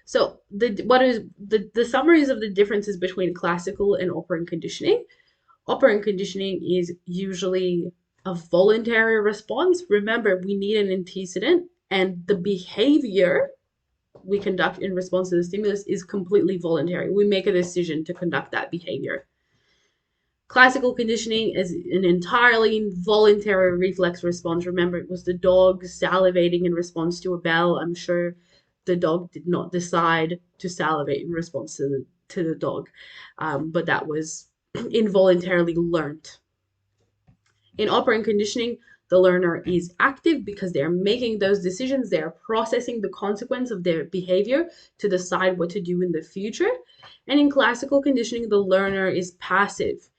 So the summaries of the differences between classical and operant conditioning. Operant conditioning is usually a voluntary response. Remember, we need an antecedent, and the behavior we conduct in response to the stimulus is completely voluntary. We make a decision to conduct that behavior. Classical conditioning is an entirely voluntary reflex response. Remember, it was the dog salivating in response to a bell. I'm sure the dog did not decide to salivate in response to the dog, but that was involuntarily learned. In operant conditioning, the learner is active because they're making those decisions. They're processing the consequence of their behavior to decide what to do in the future. And in classical conditioning, the learner is passive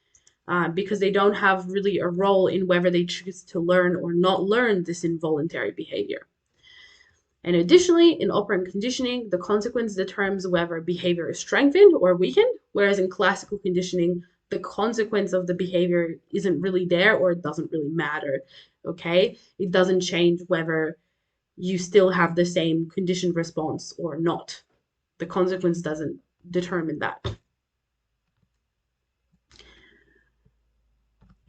because they don't have really a role in whether they choose to learn or not learn this involuntary behavior. And additionally, in operant conditioning, the consequence determines whether behavior is strengthened or weakened, whereas in classical conditioning, the consequence of the behavior isn't really there or it doesn't really matter, okay? It doesn't change whether you still have the same conditioned response or not. The consequence doesn't determine that.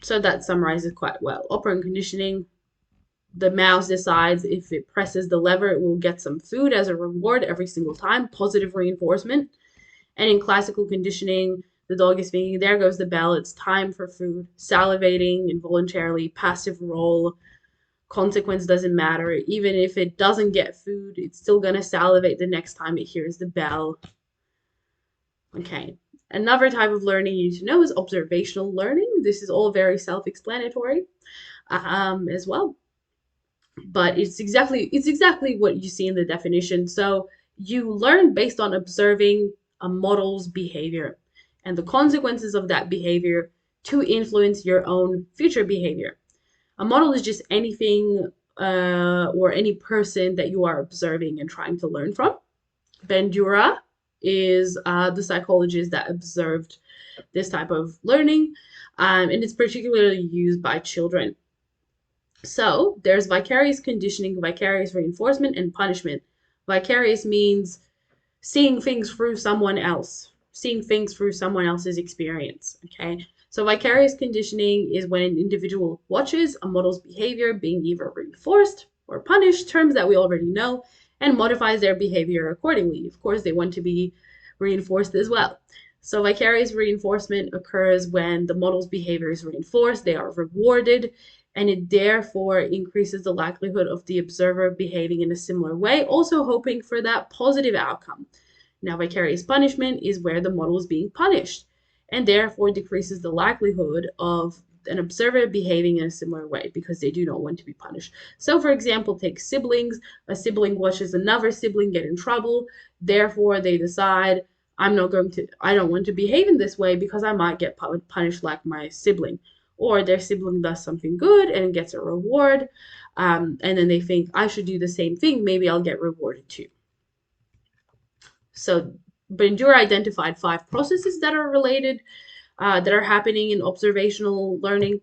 So that summarizes quite well. Operant conditioning, the mouse decides if it presses the lever, it will get some food as a reward every single time, positive reinforcement. And in classical conditioning, the dog is thinking, there goes the bell, it's time for food, salivating involuntarily, passive role, consequence doesn't matter. Even if it doesn't get food, it's still going to salivate the next time it hears the bell. Okay. Another type of learning you need to know is observational learning. This is all very self-explanatory as well. But it's exactly what you see in the definition. So you learn based on observing a model's behavior and the consequences of that behavior to influence your own future behavior. A model is just anything or any person that you are observing and trying to learn from. Bandura is the psychologist that observed this type of learning, and it's particularly used by children. So there's vicarious conditioning, vicarious reinforcement, and punishment. Vicarious means seeing things through someone else, seeing things through someone else's experience, okay? So vicarious conditioning is when an individual watches a model's behavior being either reinforced or punished, terms that we already know, and modifies their behavior accordingly. Of course, they want to be reinforced as well. So vicarious reinforcement occurs when the model's behavior is reinforced, they are rewarded, and it therefore increases the likelihood of the observer behaving in a similar way, also hoping for that positive outcome. Now, vicarious punishment is where the model is being punished, and therefore decreases the likelihood of an observer behaving in a similar way because they do not want to be punished. So, for example, take siblings. A sibling watches another sibling get in trouble, therefore they decide, I don't want to behave in this way because I might get punished like my sibling. Or their sibling does something good and gets a reward, and then they think, I should do the same thing, maybe I'll get rewarded too. So Bandura identified 5 processes that are related, that are happening in observational learning.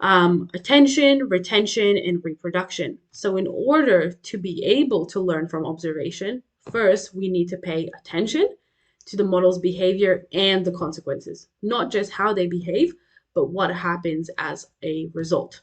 Attention, retention, and reproduction. So in order to be able to learn from observation, first we need to pay attention to the model's behavior and the consequences, not just how they behave, but what happens as a result.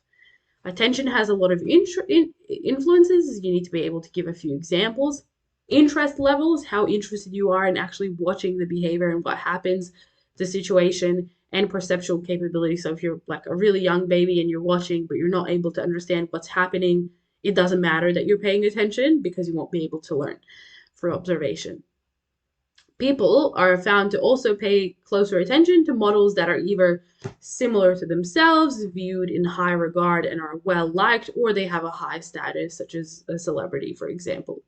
Attention has a lot of influences. You need to be able to give a few examples. Interest levels, how interested you are in actually watching the behavior and what happens, the situation, and perceptual capability. So if you're like a really young baby and you're watching, but you're not able to understand what's happening, it doesn't matter that you're paying attention because you won't be able to learn through observation. People are found to also pay closer attention to models that are either similar to themselves, viewed in high regard and are well liked, or they have a high status, such as a celebrity, for example.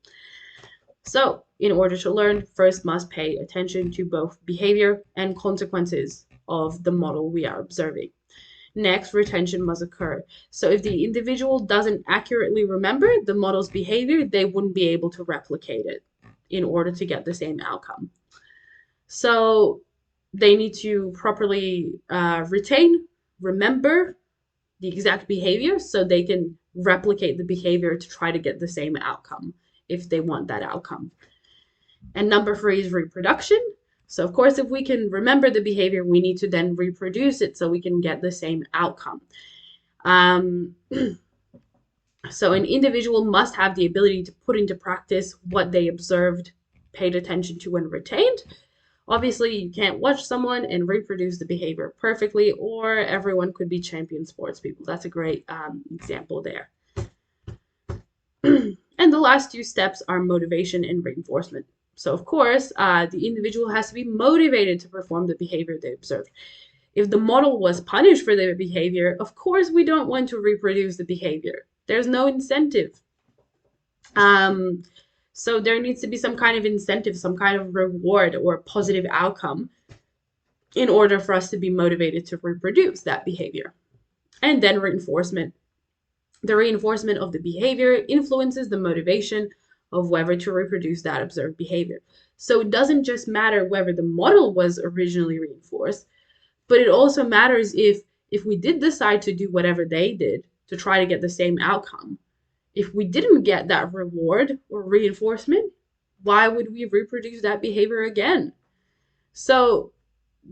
So, in order to learn, first must pay attention to both behavior and consequences of the model we are observing. Next, retention must occur. So if the individual doesn't accurately remember the model's behavior, they wouldn't be able to replicate it in order to get the same outcome. So they need to properly retain, remember the exact behavior so they can replicate the behavior to try to get the same outcome if they want that outcome. And number 3 is reproduction. So of course, if we can remember the behavior, we need to then reproduce it so we can get the same outcome. So an individual must have the ability to put into practice what they observed, paid attention to, and retained. Obviously, you can't watch someone and reproduce the behavior perfectly, or everyone could be champion sports people. That's a great example there. And the last 2 steps are motivation and reinforcement. So of course, the individual has to be motivated to perform the behavior they observed. If the model was punished for their behavior, of course we don't want to reproduce the behavior. There's no incentive. So there needs to be some kind of incentive, some kind of reward or positive outcome in order for us to be motivated to reproduce that behavior. And then reinforcement. The reinforcement of the behavior influences the motivation of whether to reproduce that observed behavior. So it doesn't just matter whether the model was originally reinforced, but it also matters if we did decide to do whatever they did to try to get the same outcome. If we didn't get that reward or reinforcement, why would we reproduce that behavior again? So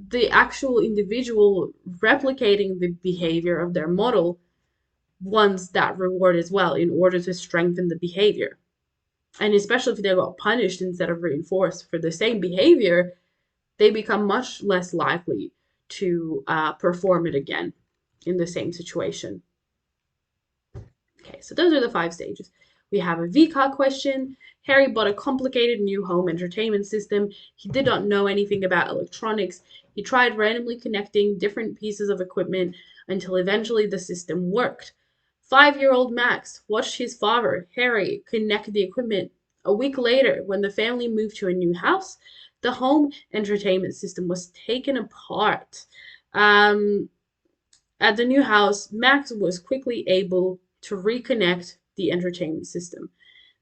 the actual individual replicating the behavior of their model wants that reward as well in order to strengthen the behavior. And especially if they got punished instead of reinforced for the same behavior, they become much less likely to perform it again in the same situation. Okay, so those are the 5 stages. We have a VCA question. Harry bought a complicated new home entertainment system. He did not know anything about electronics. He tried randomly connecting different pieces of equipment until eventually the system worked. 5-year-old Max watched his father, Harry, connect the equipment. A week later, when the family moved to a new house, the home entertainment system was taken apart. At the new house, Max was quickly able to reconnect the entertainment system.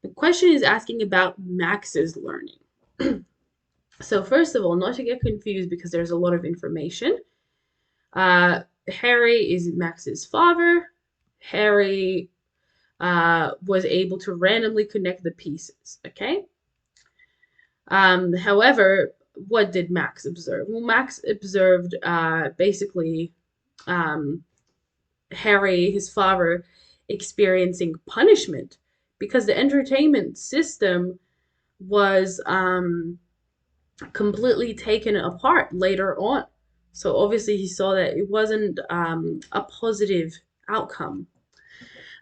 The question is asking about Max's learning. So first of all, not to get confused because there's a lot of information. Harry is Max's father. Harry was able to randomly connect the pieces, okay? However, what did Max observe? Well, Max observed basically Harry, his father, experiencing punishment because the entertainment system was completely taken apart later on. So obviously he saw that it wasn't a positive outcome.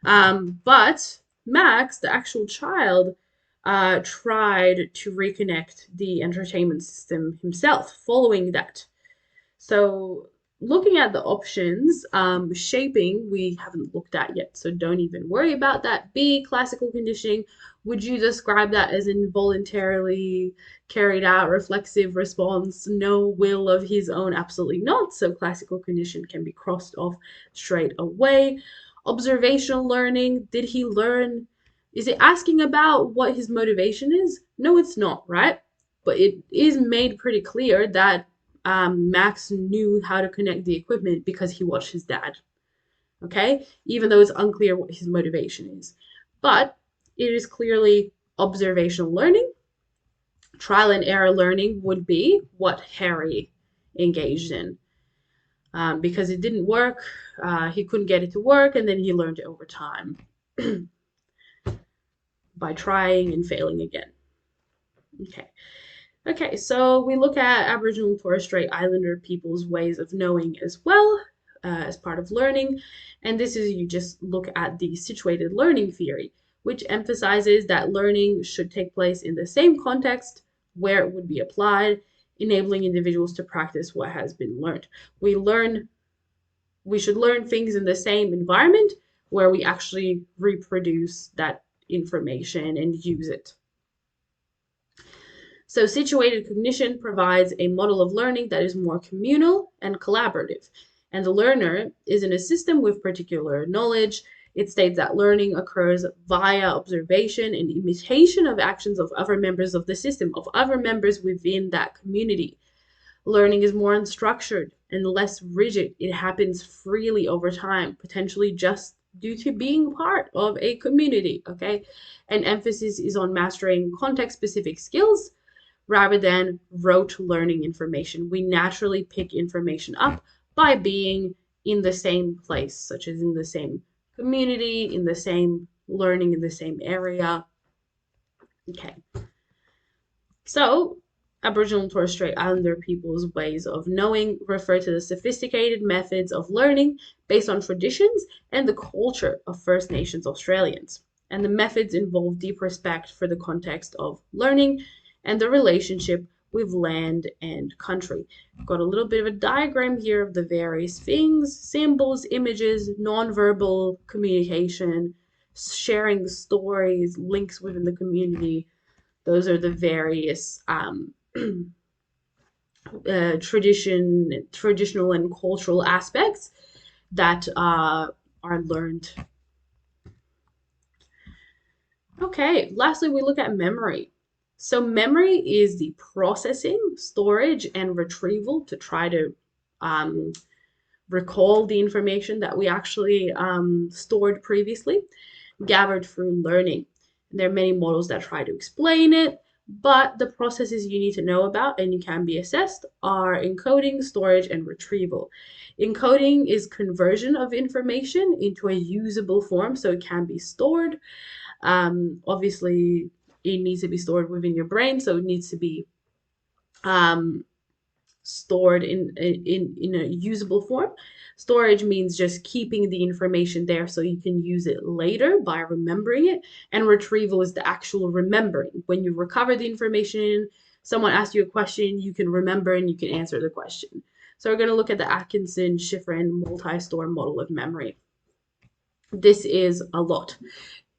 But Max, the actual child, tried to reconnect the entertainment system himself following that. So looking at the options, shaping, we haven't looked at yet, so don't even worry about that. B, classical conditioning. Would you describe that as involuntarily carried out reflexive response, no will of his own? Absolutely not. So classical condition can be crossed off straight away. Observational learning, did he learn? Is it asking about what his motivation is? No, it's not, right? But it is made pretty clear that Max knew how to connect the equipment because he watched his dad. Okay? Even though it's unclear what his motivation is. But it is clearly observational learning. Trial and error learning would be what Harry engaged in. Because it didn't work, he couldn't get it to work, and then he learned it over time by trying and failing again. Okay, so we look at Aboriginal and Torres Strait Islander people's ways of knowing as well as part of learning. And this is, you just look at the situated learning theory, which emphasizes that learning should take place in the same context where it would be applied, enabling individuals to practice what has been learned. We should learn things in the same environment where we actually reproduce that information and use it. So situated cognition provides a model of learning that is more communal and collaborative. And the learner is in a system with particular knowledge. It states that learning occurs via observation and imitation of actions of other members of the system, of other members within that community. Learning is more unstructured and less rigid. It happens freely over time, potentially just due to being part of a community, okay? And emphasis is on mastering context specific skills rather than rote learning information. We naturally pick information up by being in the same place, such as in the same community, in the same learning, in the same area. Okay. So, Aboriginal and Torres Strait Islander people's ways of knowing refer to the sophisticated methods of learning based on traditions and the culture of First Nations Australians. And the methods involve deep respect for the context of learning and the relationship with land and country. I've got a little bit of a diagram here of the various things, symbols, images, nonverbal communication, sharing stories, links within the community. Those are the various traditional and cultural aspects that are learned. Okay, lastly, we look at memory. So memory is the processing, storage, and retrieval to try to recall the information that we actually stored previously, gathered through learning. There are many models that try to explain it, but the processes you need to know about and you can be assessed are encoding, storage, and retrieval. Encoding is conversion of information into a usable form so it can be stored. Obviously, it needs to be stored within your brain, so it needs to be stored in a usable form. Storage means just keeping the information there so you can use it later by remembering it. And retrieval is the actual remembering. When you recover the information, someone asks you a question, you can remember and you can answer the question. So we're going to look at the Atkinson-Shiffrin multi-store model of memory. This is a lot.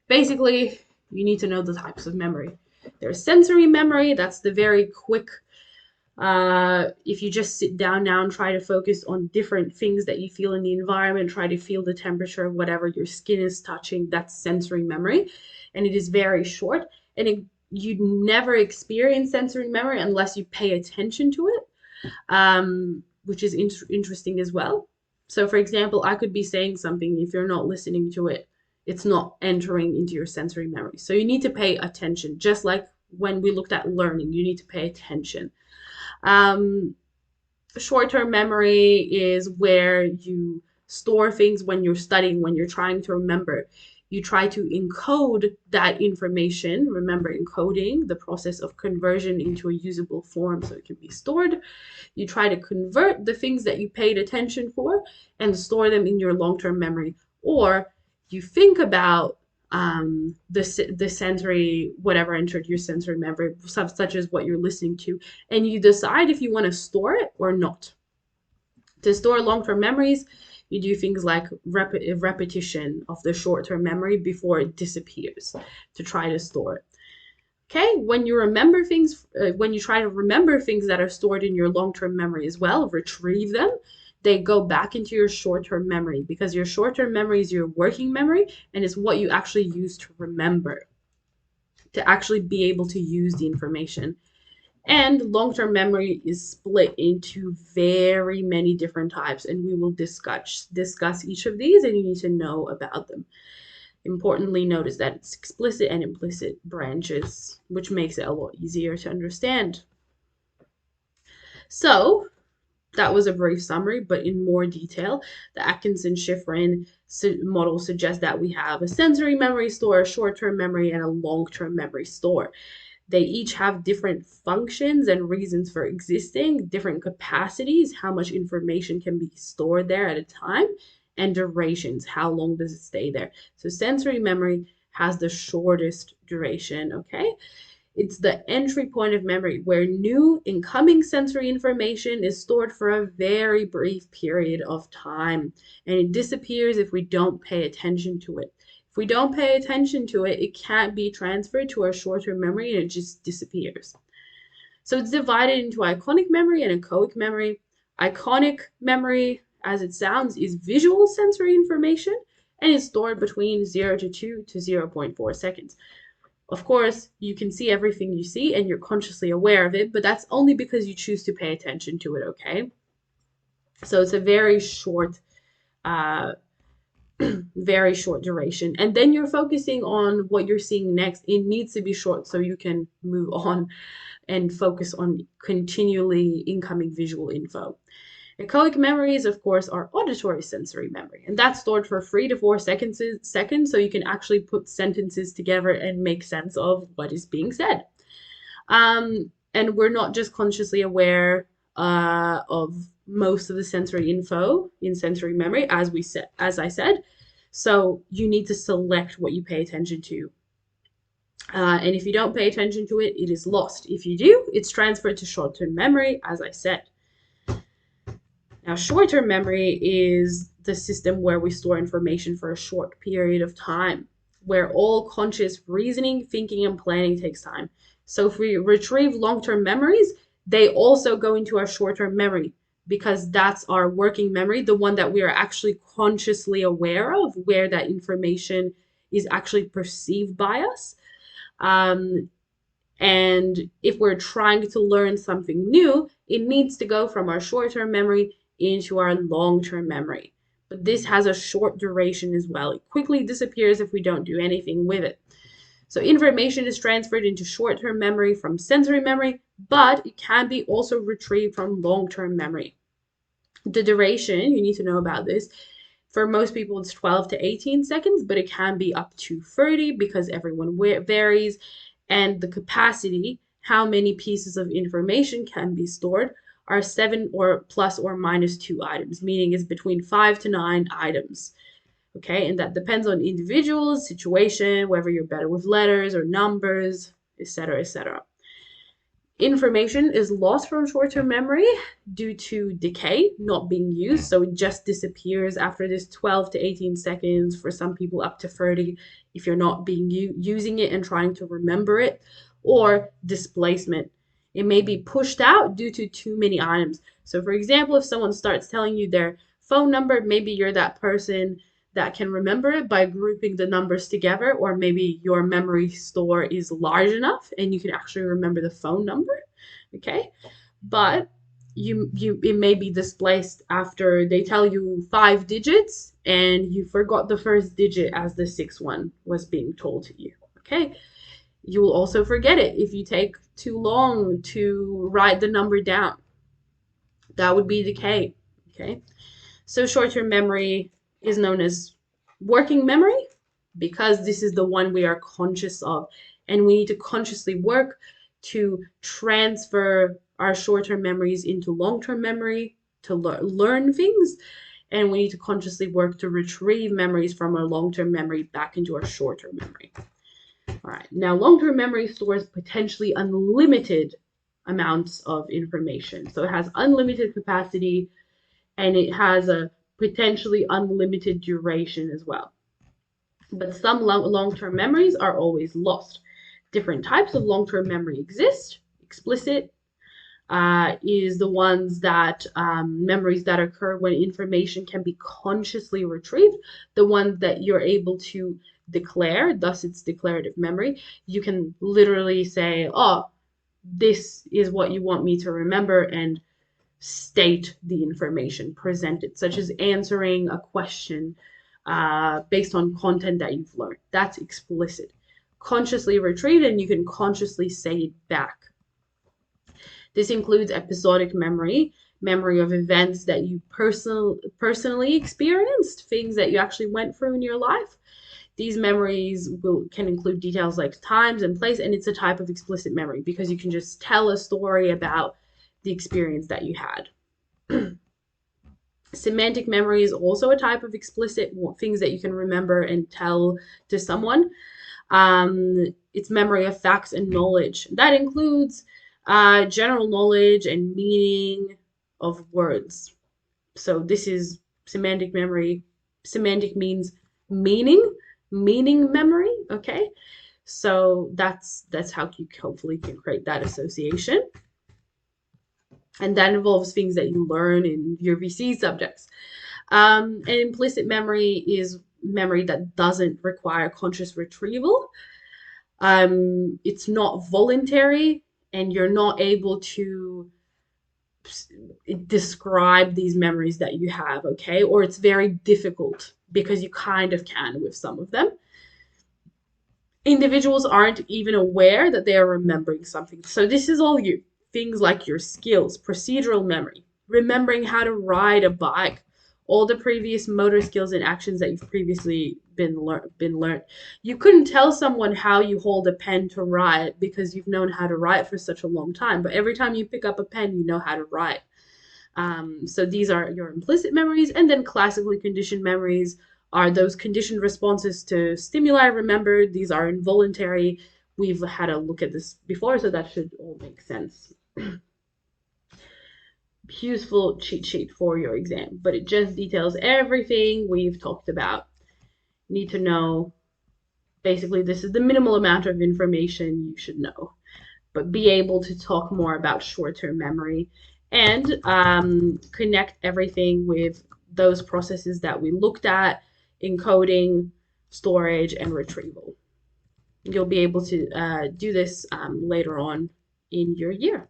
Basically, you need to know the types of memory. There's sensory memory, that's the very quick if you just sit down now and try to focus on different things that you feel in the environment, try to feel the temperature of whatever your skin is touching, that's sensory memory. And it is very short. And you never experience sensory memory unless you pay attention to it, which is interesting as well. So, for example, I could be saying something. If you're not listening to it, it's not entering into your sensory memory. So you need to pay attention. Just like when we looked at learning, you need to pay attention. Short-term memory is where you store things when you're studying, when you're trying to remember. You try to encode that information. Remember, encoding, the process of conversion into a usable form so it can be stored. You try to convert the things that you paid attention for and store them in your long-term memory. Or you think about the sensory, whatever entered your sensory memory, such as what you're listening to, and you decide if you want to store it or not. To store long-term memories, you do things like repetition of the short-term memory before it disappears to try to store it. Okay, when you remember things, when you try to remember things that are stored in your long-term memory as well, retrieve them, they go back into your short-term memory because your short-term memory is your working memory and it's what you actually use to remember, to actually be able to use the information. And long-term memory is split into very many different types, and we will discuss each of these, and you need to know about them. Importantly, notice that it's explicit and implicit branches, which makes it a lot easier to understand. So, that was a brief summary, but in more detail, the Atkinson-Shiffrin model suggests that we have a sensory memory store, a short-term memory, and a long-term memory store. They each have different functions and reasons for existing, different capacities, how much information can be stored there at a time, and durations, how long does it stay there. So sensory memory has the shortest duration, okay? It's the entry point of memory where new incoming sensory information is stored for a very brief period of time, and it disappears if we don't pay attention to it. If we don't pay attention to it, it can't be transferred to our short-term memory and it just disappears. So it's divided into iconic memory and echoic memory. Iconic memory, as it sounds, is visual sensory information and is stored between 0 to 2 to 0.4 seconds. Of course, you can see everything you see and you're consciously aware of it, but that's only because you choose to pay attention to it, okay? So it's a uh, very short duration. And then you're focusing on what you're seeing next. It needs to be short so you can move on and focus on continually incoming visual info. Echoic memories, of course, are auditory sensory memory, and that's stored for 3 to 4 seconds, so you can actually put sentences together and make sense of what is being said. And we're not just consciously aware of most of the sensory info in sensory memory, as I said. So you need to select what you pay attention to. And if you don't pay attention to it, it is lost. If you do, it's transferred to short-term memory, as I said. Now, short-term memory is the system where we store information for a short period of time, where all conscious reasoning, thinking, and planning takes time. So if we retrieve long-term memories, they also go into our short-term memory because that's our working memory, the one that we are actually consciously aware of, where that information is actually perceived by us. And if we're trying to learn something new, it needs to go from our short-term memory into our long-term memory. But this has a short duration as well. It quickly disappears if we don't do anything with it. So information is transferred into short-term memory from sensory memory, but it can be also retrieved from long-term memory. The duration, you need to know about this. For most people, it's 12 to 18 seconds, but it can be up to 30 because everyone varies. And the capacity, how many pieces of information can be stored, are 7 or plus or minus 2 items, meaning it's between 5 to 9 items. Okay, and that depends on individuals, situation, whether you're better with letters or numbers, etc., etc. Information is lost from short-term memory due to decay, not being used. So it just disappears after this 12 to 18 seconds, for some people up to 30 if you're not using it and trying to remember it, or displacement. It may be pushed out due to too many items. So for example, if someone starts telling you their phone number, maybe you're that person that can remember it by grouping the numbers together, or maybe your memory store is large enough and you can actually remember the phone number, okay? But it may be displaced after they tell you 5 digits and you forgot the first digit as the 6th one was being told to you, okay? You will also forget it if you take too long to write the number down. That would be decay, okay? So short-term memory is known as working memory because this is the one we are conscious of, and we need to consciously work to transfer our short-term memories into long-term memory to learn things, and we need to consciously work to retrieve memories from our long-term memory back into our short-term memory. All right, now long-term memory stores potentially unlimited amounts of information. So it has unlimited capacity and it has a potentially unlimited duration as well. But some long-term memories are always lost. Different types of long-term memory exist. Explicit is the ones that memories that occur when information can be consciously retrieved. The ones that you're able to declare, thus it's declarative memory. You can literally say, oh, this is what you want me to remember, and state the information presented, such as answering a question based on content that you've learned. That's explicit. Consciously retrieved, and you can consciously say it back. This includes episodic memory, memory of events that you personally experienced, things that you actually went through in your life. These memories can include details like times and place, and it's a type of explicit memory because you can just tell a story about the experience that you had. Semantic memory is also a type of explicit things that you can remember and tell to someone. It's memory of facts and knowledge. That includes general knowledge and meaning of words. So this is semantic memory. Semantic means meaning memory, okay? So that's how you hopefully can create that association. And that involves things that you learn in your VCE subjects. And implicit memory is memory that doesn't require conscious retrieval. It's not voluntary, and you're not able to describe these memories that you have, okay? Or it's very difficult because you kind of can with some of them. Individuals aren't even aware that they are remembering something. So this is all you. Things like your skills, procedural memory, remembering how to ride a bike, all the previous motor skills and actions that you've previously been learned. You couldn't tell someone how you hold a pen to write because you've known how to write for such a long time. But every time you pick up a pen, you know how to write. So these are your implicit memories, and then classically conditioned memories are those conditioned responses to stimuli remembered. These are involuntary. We've had a look at this before, so that should all make sense. Useful cheat sheet for your exam, but it just details everything we've talked about. Need to know. Basically, this is the minimal amount of information you should know, but be able to talk more about short-term memory and connect everything with those processes that we looked at: encoding, storage, and retrieval. You'll be able to do this later on in your year.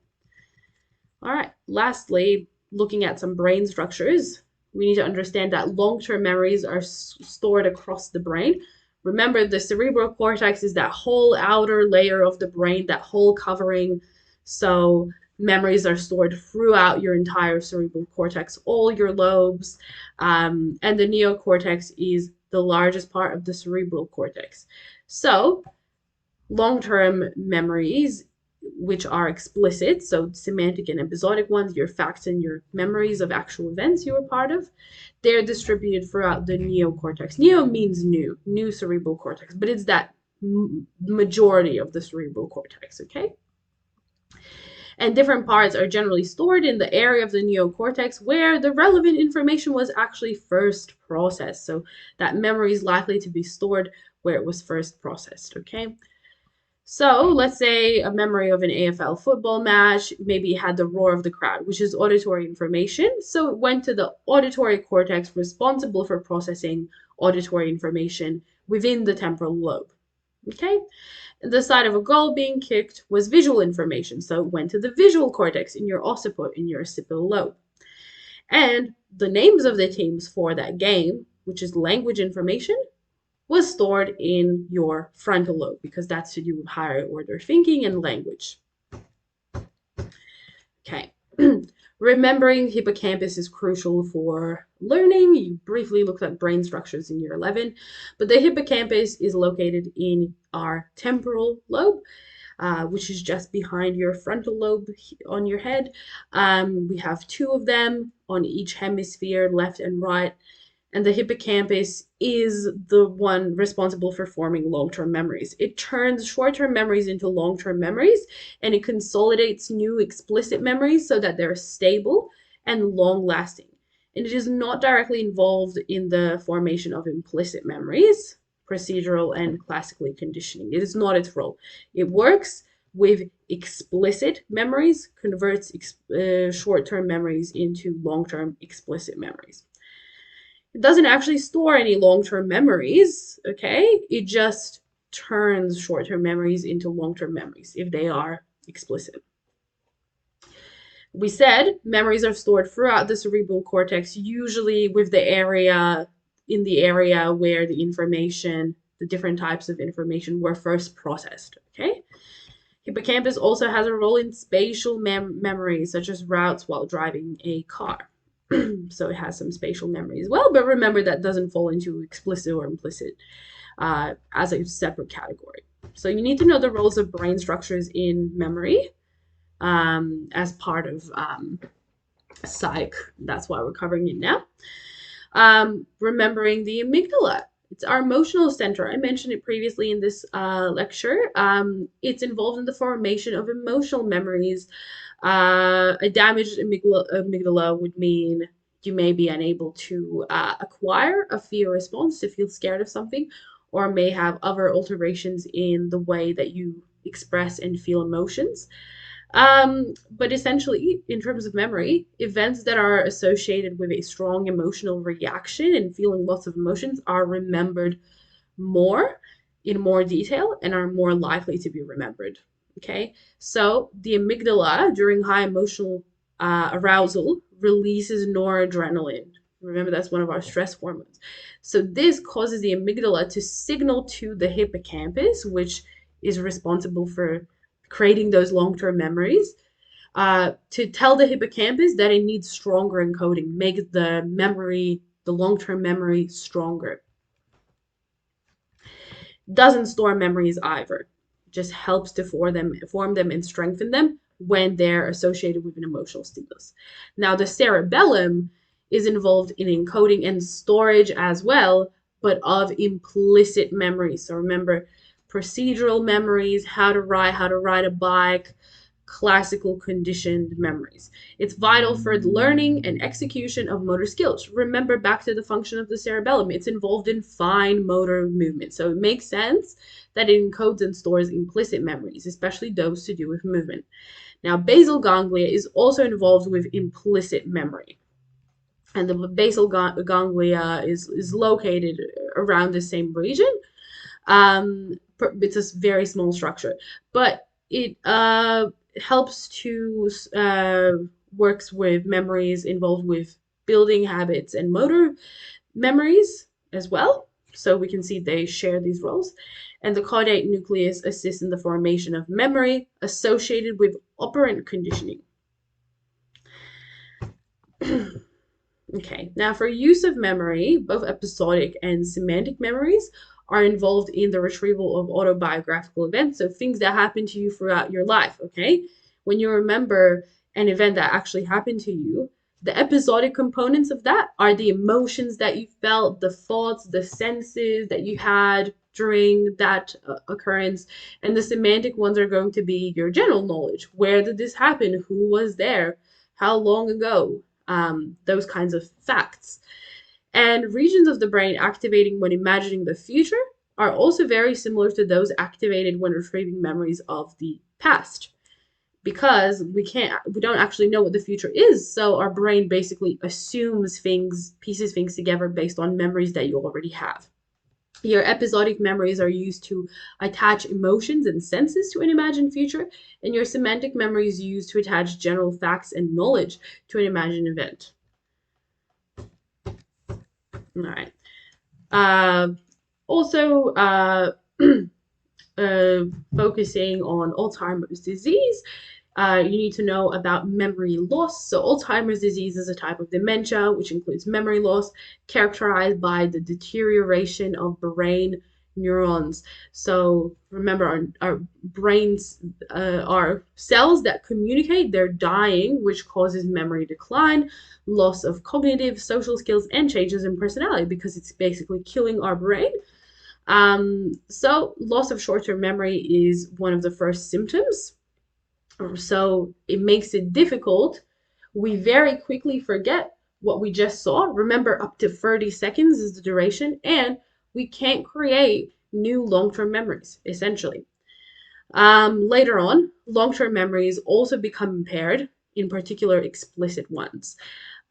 All right, lastly, looking at some brain structures, we need to understand that long-term memories are stored across the brain. Remember, the cerebral cortex is that whole outer layer of the brain, that whole covering. So memories are stored throughout your entire cerebral cortex, all your lobes. And the neocortex is the largest part of the cerebral cortex. So long-term memories, which are explicit, so semantic and episodic ones, your facts and your memories of actual events you were part of, they're distributed throughout the neocortex. Neo means new cerebral cortex, but it's that majority of the cerebral cortex, okay? And different parts are generally stored in the area of the neocortex where the relevant information was actually first processed. So that memory is likely to be stored where it was first processed, okay? So let's say a memory of an AFL football match, maybe it had the roar of the crowd, which is auditory information. So it went to the auditory cortex responsible for processing auditory information within the temporal lobe. Okay? And the side of a goal being kicked was visual information. So it went to the visual cortex in your occiput, in your occipital lobe. And the names of the teams for that game, which is language information, was stored in your frontal lobe because that's to do with higher order thinking and language. Okay. Remembering hippocampus is crucial for learning. You briefly looked at brain structures in year 11, but the hippocampus is located in our temporal lobe, which is just behind your frontal lobe on your head. We have two of them on each hemisphere, left and right. And the hippocampus is the one responsible for forming long-term memories. It turns short-term memories into long-term memories, and it consolidates new explicit memories so that they're stable and long-lasting. And it is not directly involved in the formation of implicit memories, procedural and classically conditioning. It is not its role. It works with explicit memories, converts short-term memories into long-term explicit memories. It doesn't actually store any long-term memories, okay? It just turns short-term memories into long-term memories if they are explicit. We said memories are stored throughout the cerebral cortex, usually with the area where the information, the different types of information were first processed, okay? Hippocampus also has a role in spatial memory, such as routes while driving a car. So it has some spatial memory as well, but remember that doesn't fall into explicit or implicit as a separate category. So you need to know the roles of brain structures in memory as part of psych. That's why we're covering it now. Remembering the amygdala. It's our emotional center. I mentioned it previously in this lecture. It's involved in the formation of emotional memories. A damaged amygdala would mean you may be unable to acquire a fear response to feel scared of something, or may have other alterations in the way that you express and feel emotions. But essentially, in terms of memory, events that are associated with a strong emotional reaction and feeling lots of emotions are remembered more in more detail and are more likely to be remembered. Okay, so the amygdala during high emotional arousal releases noradrenaline. Remember, that's one of our stress hormones. So, this causes the amygdala to signal to the hippocampus, which is responsible for creating those long term memories, to tell the hippocampus that it needs stronger encoding, make the memory, the long term memory, stronger. Doesn't store memories either. Just helps to form them and strengthen them when they're associated with an emotional stimulus. Now, the cerebellum is involved in encoding and storage as well, but of implicit memories. So remember, procedural memories, how to ride a bike, classical conditioned memories. It's vital for the learning and execution of motor skills. Remember, back to the function of the cerebellum, it's involved in fine motor movement. So it makes sense that it encodes and stores implicit memories, especially those to do with movement. Now, basal ganglia is also involved with implicit memory. And the basal ganglia is located around the same region. It's a very small structure, but it helps to works with memories involved with building habits and motor memories as well. So we can see they share these roles. And the caudate nucleus assists in the formation of memory associated with operant conditioning. Okay, now for use of memory, both episodic and semantic memories are involved in the retrieval of autobiographical events, so things that happen to you throughout your life, okay? When you remember an event that actually happened to you, the episodic components of that are the emotions that you felt, the thoughts, the senses that you had during that occurrence, and the semantic ones are going to be your general knowledge. Where did this happen? Who was there? How long ago? Those kinds of facts. And regions of the brain activating when imagining the future are also very similar to those activated when retrieving memories of the past. Because we don't actually know what the future is, so our brain basically assumes things, pieces things together based on memories that you already have. Your episodic memories are used to attach emotions and senses to an imagined future, and your semantic memory is used to attach general facts and knowledge to an imagined event. All right. Also, focusing on Alzheimer's disease, you need to know about memory loss. So, Alzheimer's disease is a type of dementia which includes memory loss characterized by the deterioration of brain neurons. So, remember, our brains, are cells that communicate, they're dying, which causes memory decline, loss of cognitive, social skills, and changes in personality because it's basically killing our brain. So, loss of short term memory is one of the first symptoms, so it makes it difficult. We very quickly forget what we just saw. Remember, up to 30 seconds is the duration, and we can't create new long term memories, essentially. Later on, long term memories also become impaired, in particular, explicit ones.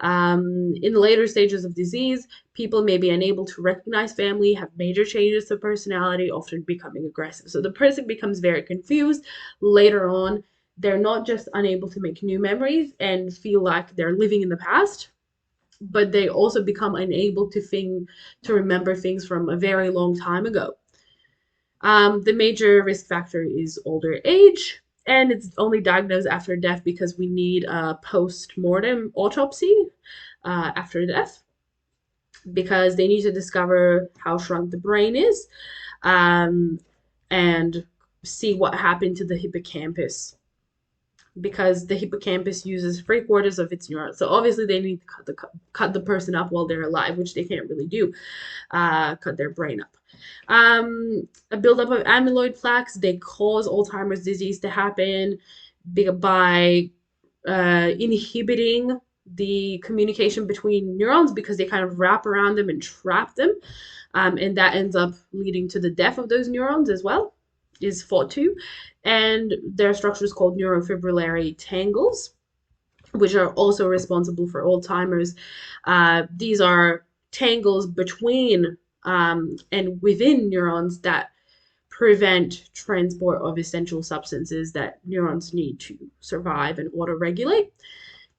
In the later stages of disease, people may be unable to recognize family, have major changes to personality, often becoming aggressive. So the person becomes very confused. Later on, they're not just unable to make new memories and feel like they're living in the past, but they also become unable to remember things from a very long time ago. The major risk factor is older age, and it's only diagnosed after death because we need a post-mortem autopsy after death because they need to discover how shrunk the brain is, um, and see what happened to the hippocampus because the hippocampus uses three-quarters of its neurons. So obviously they need to cut the person up while they're alive, which they can't really do, cut their brain up. A buildup of amyloid plaques, they cause Alzheimer's disease to happen by inhibiting the communication between neurons because they kind of wrap around them and trap them. And that ends up leading to the death of those neurons as well. is thought to, and their structure is called neurofibrillary tangles, which are also responsible for Alzheimer's. These are tangles between and within neurons that prevent transport of essential substances that neurons need to survive and auto-regulate.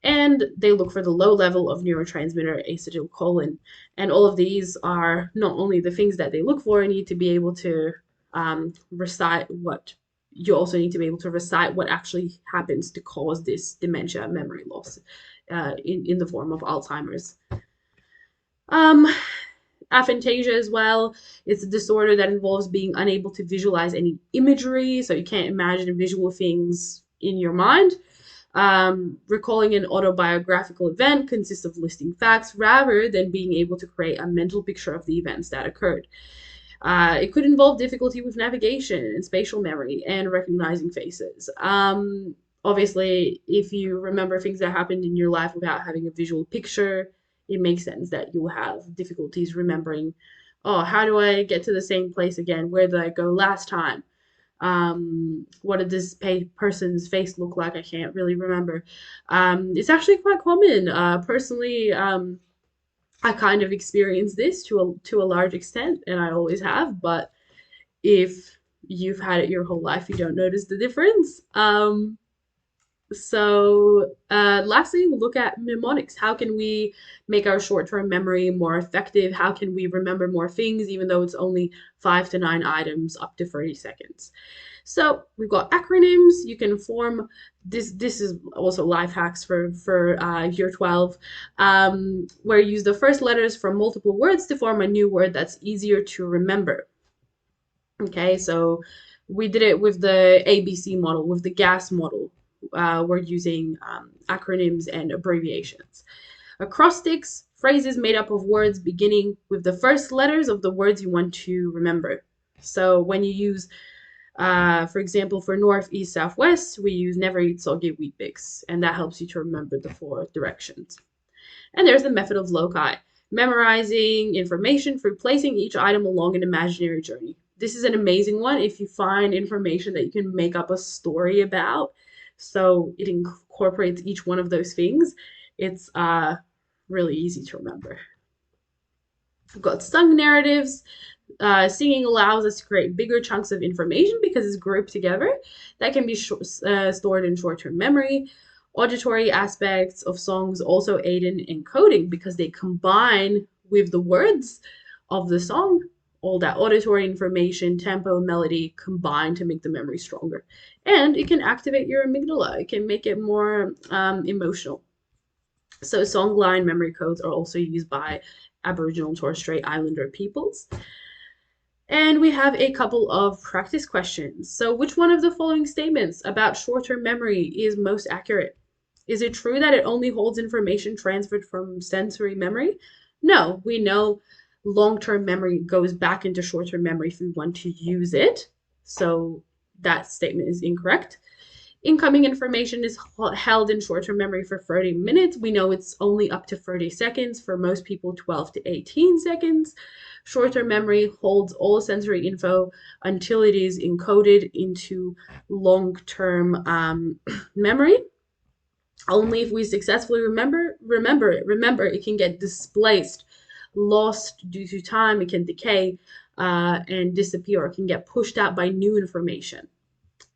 And they look for the low level of neurotransmitter acetylcholine. And all of these are not only the things that they look for, you need to be able to recite what you also need to be able to recite what actually happens to cause this dementia memory loss in the form of Alzheimer's. Um, Aphantasia as well. It's a disorder that involves being unable to visualize any imagery, so you can't imagine visual things in your mind. Recalling an autobiographical event consists of listing facts rather than being able to create a mental picture of the events that occurred. It could involve difficulty with navigation and spatial memory and recognizing faces. Obviously, if you remember things that happened in your life without having a visual picture, it makes sense that you'll have difficulties remembering, oh, how do I get to the same place again? Where did I go last time? What did this person's face look like? I can't really remember. It's actually quite common. Personally, I kind of experienced this to a large extent, and I always have. But if you've had it your whole life, you don't notice the difference. Lastly, we'll look at mnemonics. How can we make our short-term memory more effective? How can we remember more things, even though it's only 5 to 9 items up to 30 seconds? So we've got acronyms. You can form this. This is also life hacks for year 12, where you use the first letters from multiple words to form a new word that's easier to remember. Okay, so we did it with the ABC model, with the gas model. We're using acronyms and abbreviations. Acrostics, phrases made up of words beginning with the first letters of the words you want to remember. So when you use, for example, for north, east, south, west, we use never eat soggy wheat bix, and that helps you to remember the 4 directions. And there's the method of loci, memorizing information through placing each item along an imaginary journey. This is an amazing one if you find information that you can make up a story about. So it incorporates each one of those things. It's really easy to remember. We've got sung narratives. Singing allows us to create bigger chunks of information because it's grouped together. That can be stored in short-term memory. Auditory aspects of songs also aid in encoding because they combine with the words of the song. All that auditory information, tempo, melody combine to make the memory stronger. And it can activate your amygdala. It can make it more emotional. So songline memory codes are also used by Aboriginal and Torres Strait Islander peoples. And we have a couple of practice questions. So which one of the following statements about short-term memory is most accurate? Is it true that it only holds information transferred from sensory memory? No, we know long-term memory goes back into short-term memory if we want to use it. So that statement is incorrect. Incoming information is held in short-term memory for 30 minutes. We know it's only up to 30 seconds. For most people, 12 to 18 seconds. Short-term memory holds all sensory info until it is encoded into long-term memory. Only if we successfully remember it. Remember, it can get displaced, lost due to time. It can decay and disappear. It can get pushed out by new information.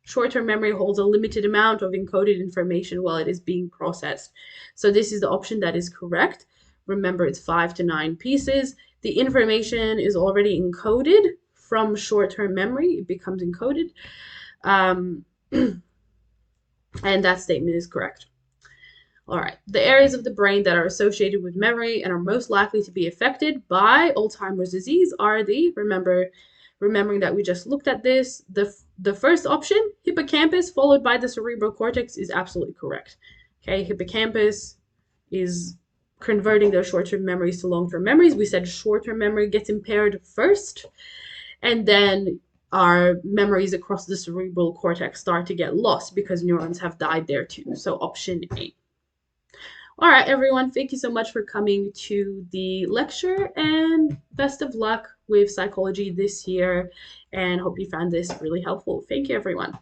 Short-term memory holds a limited amount of encoded information while it is being processed. So this is the option that is correct. Remember, it's 5 to 9 pieces. The information is already encoded from short-term memory. It becomes encoded. And that statement is correct. All right, the areas of the brain that are associated with memory and are most likely to be affected by Alzheimer's disease are remembering that we just looked at this, the first option, hippocampus, followed by the cerebral cortex, is absolutely correct. Okay, hippocampus is converting those short-term memories to long-term memories. We said short-term memory gets impaired first, and then our memories across the cerebral cortex start to get lost because neurons have died there too. So option A. All right, everyone, thank you so much for coming to the lecture, and best of luck with psychology this year, and hope you found this really helpful. Thank you, everyone.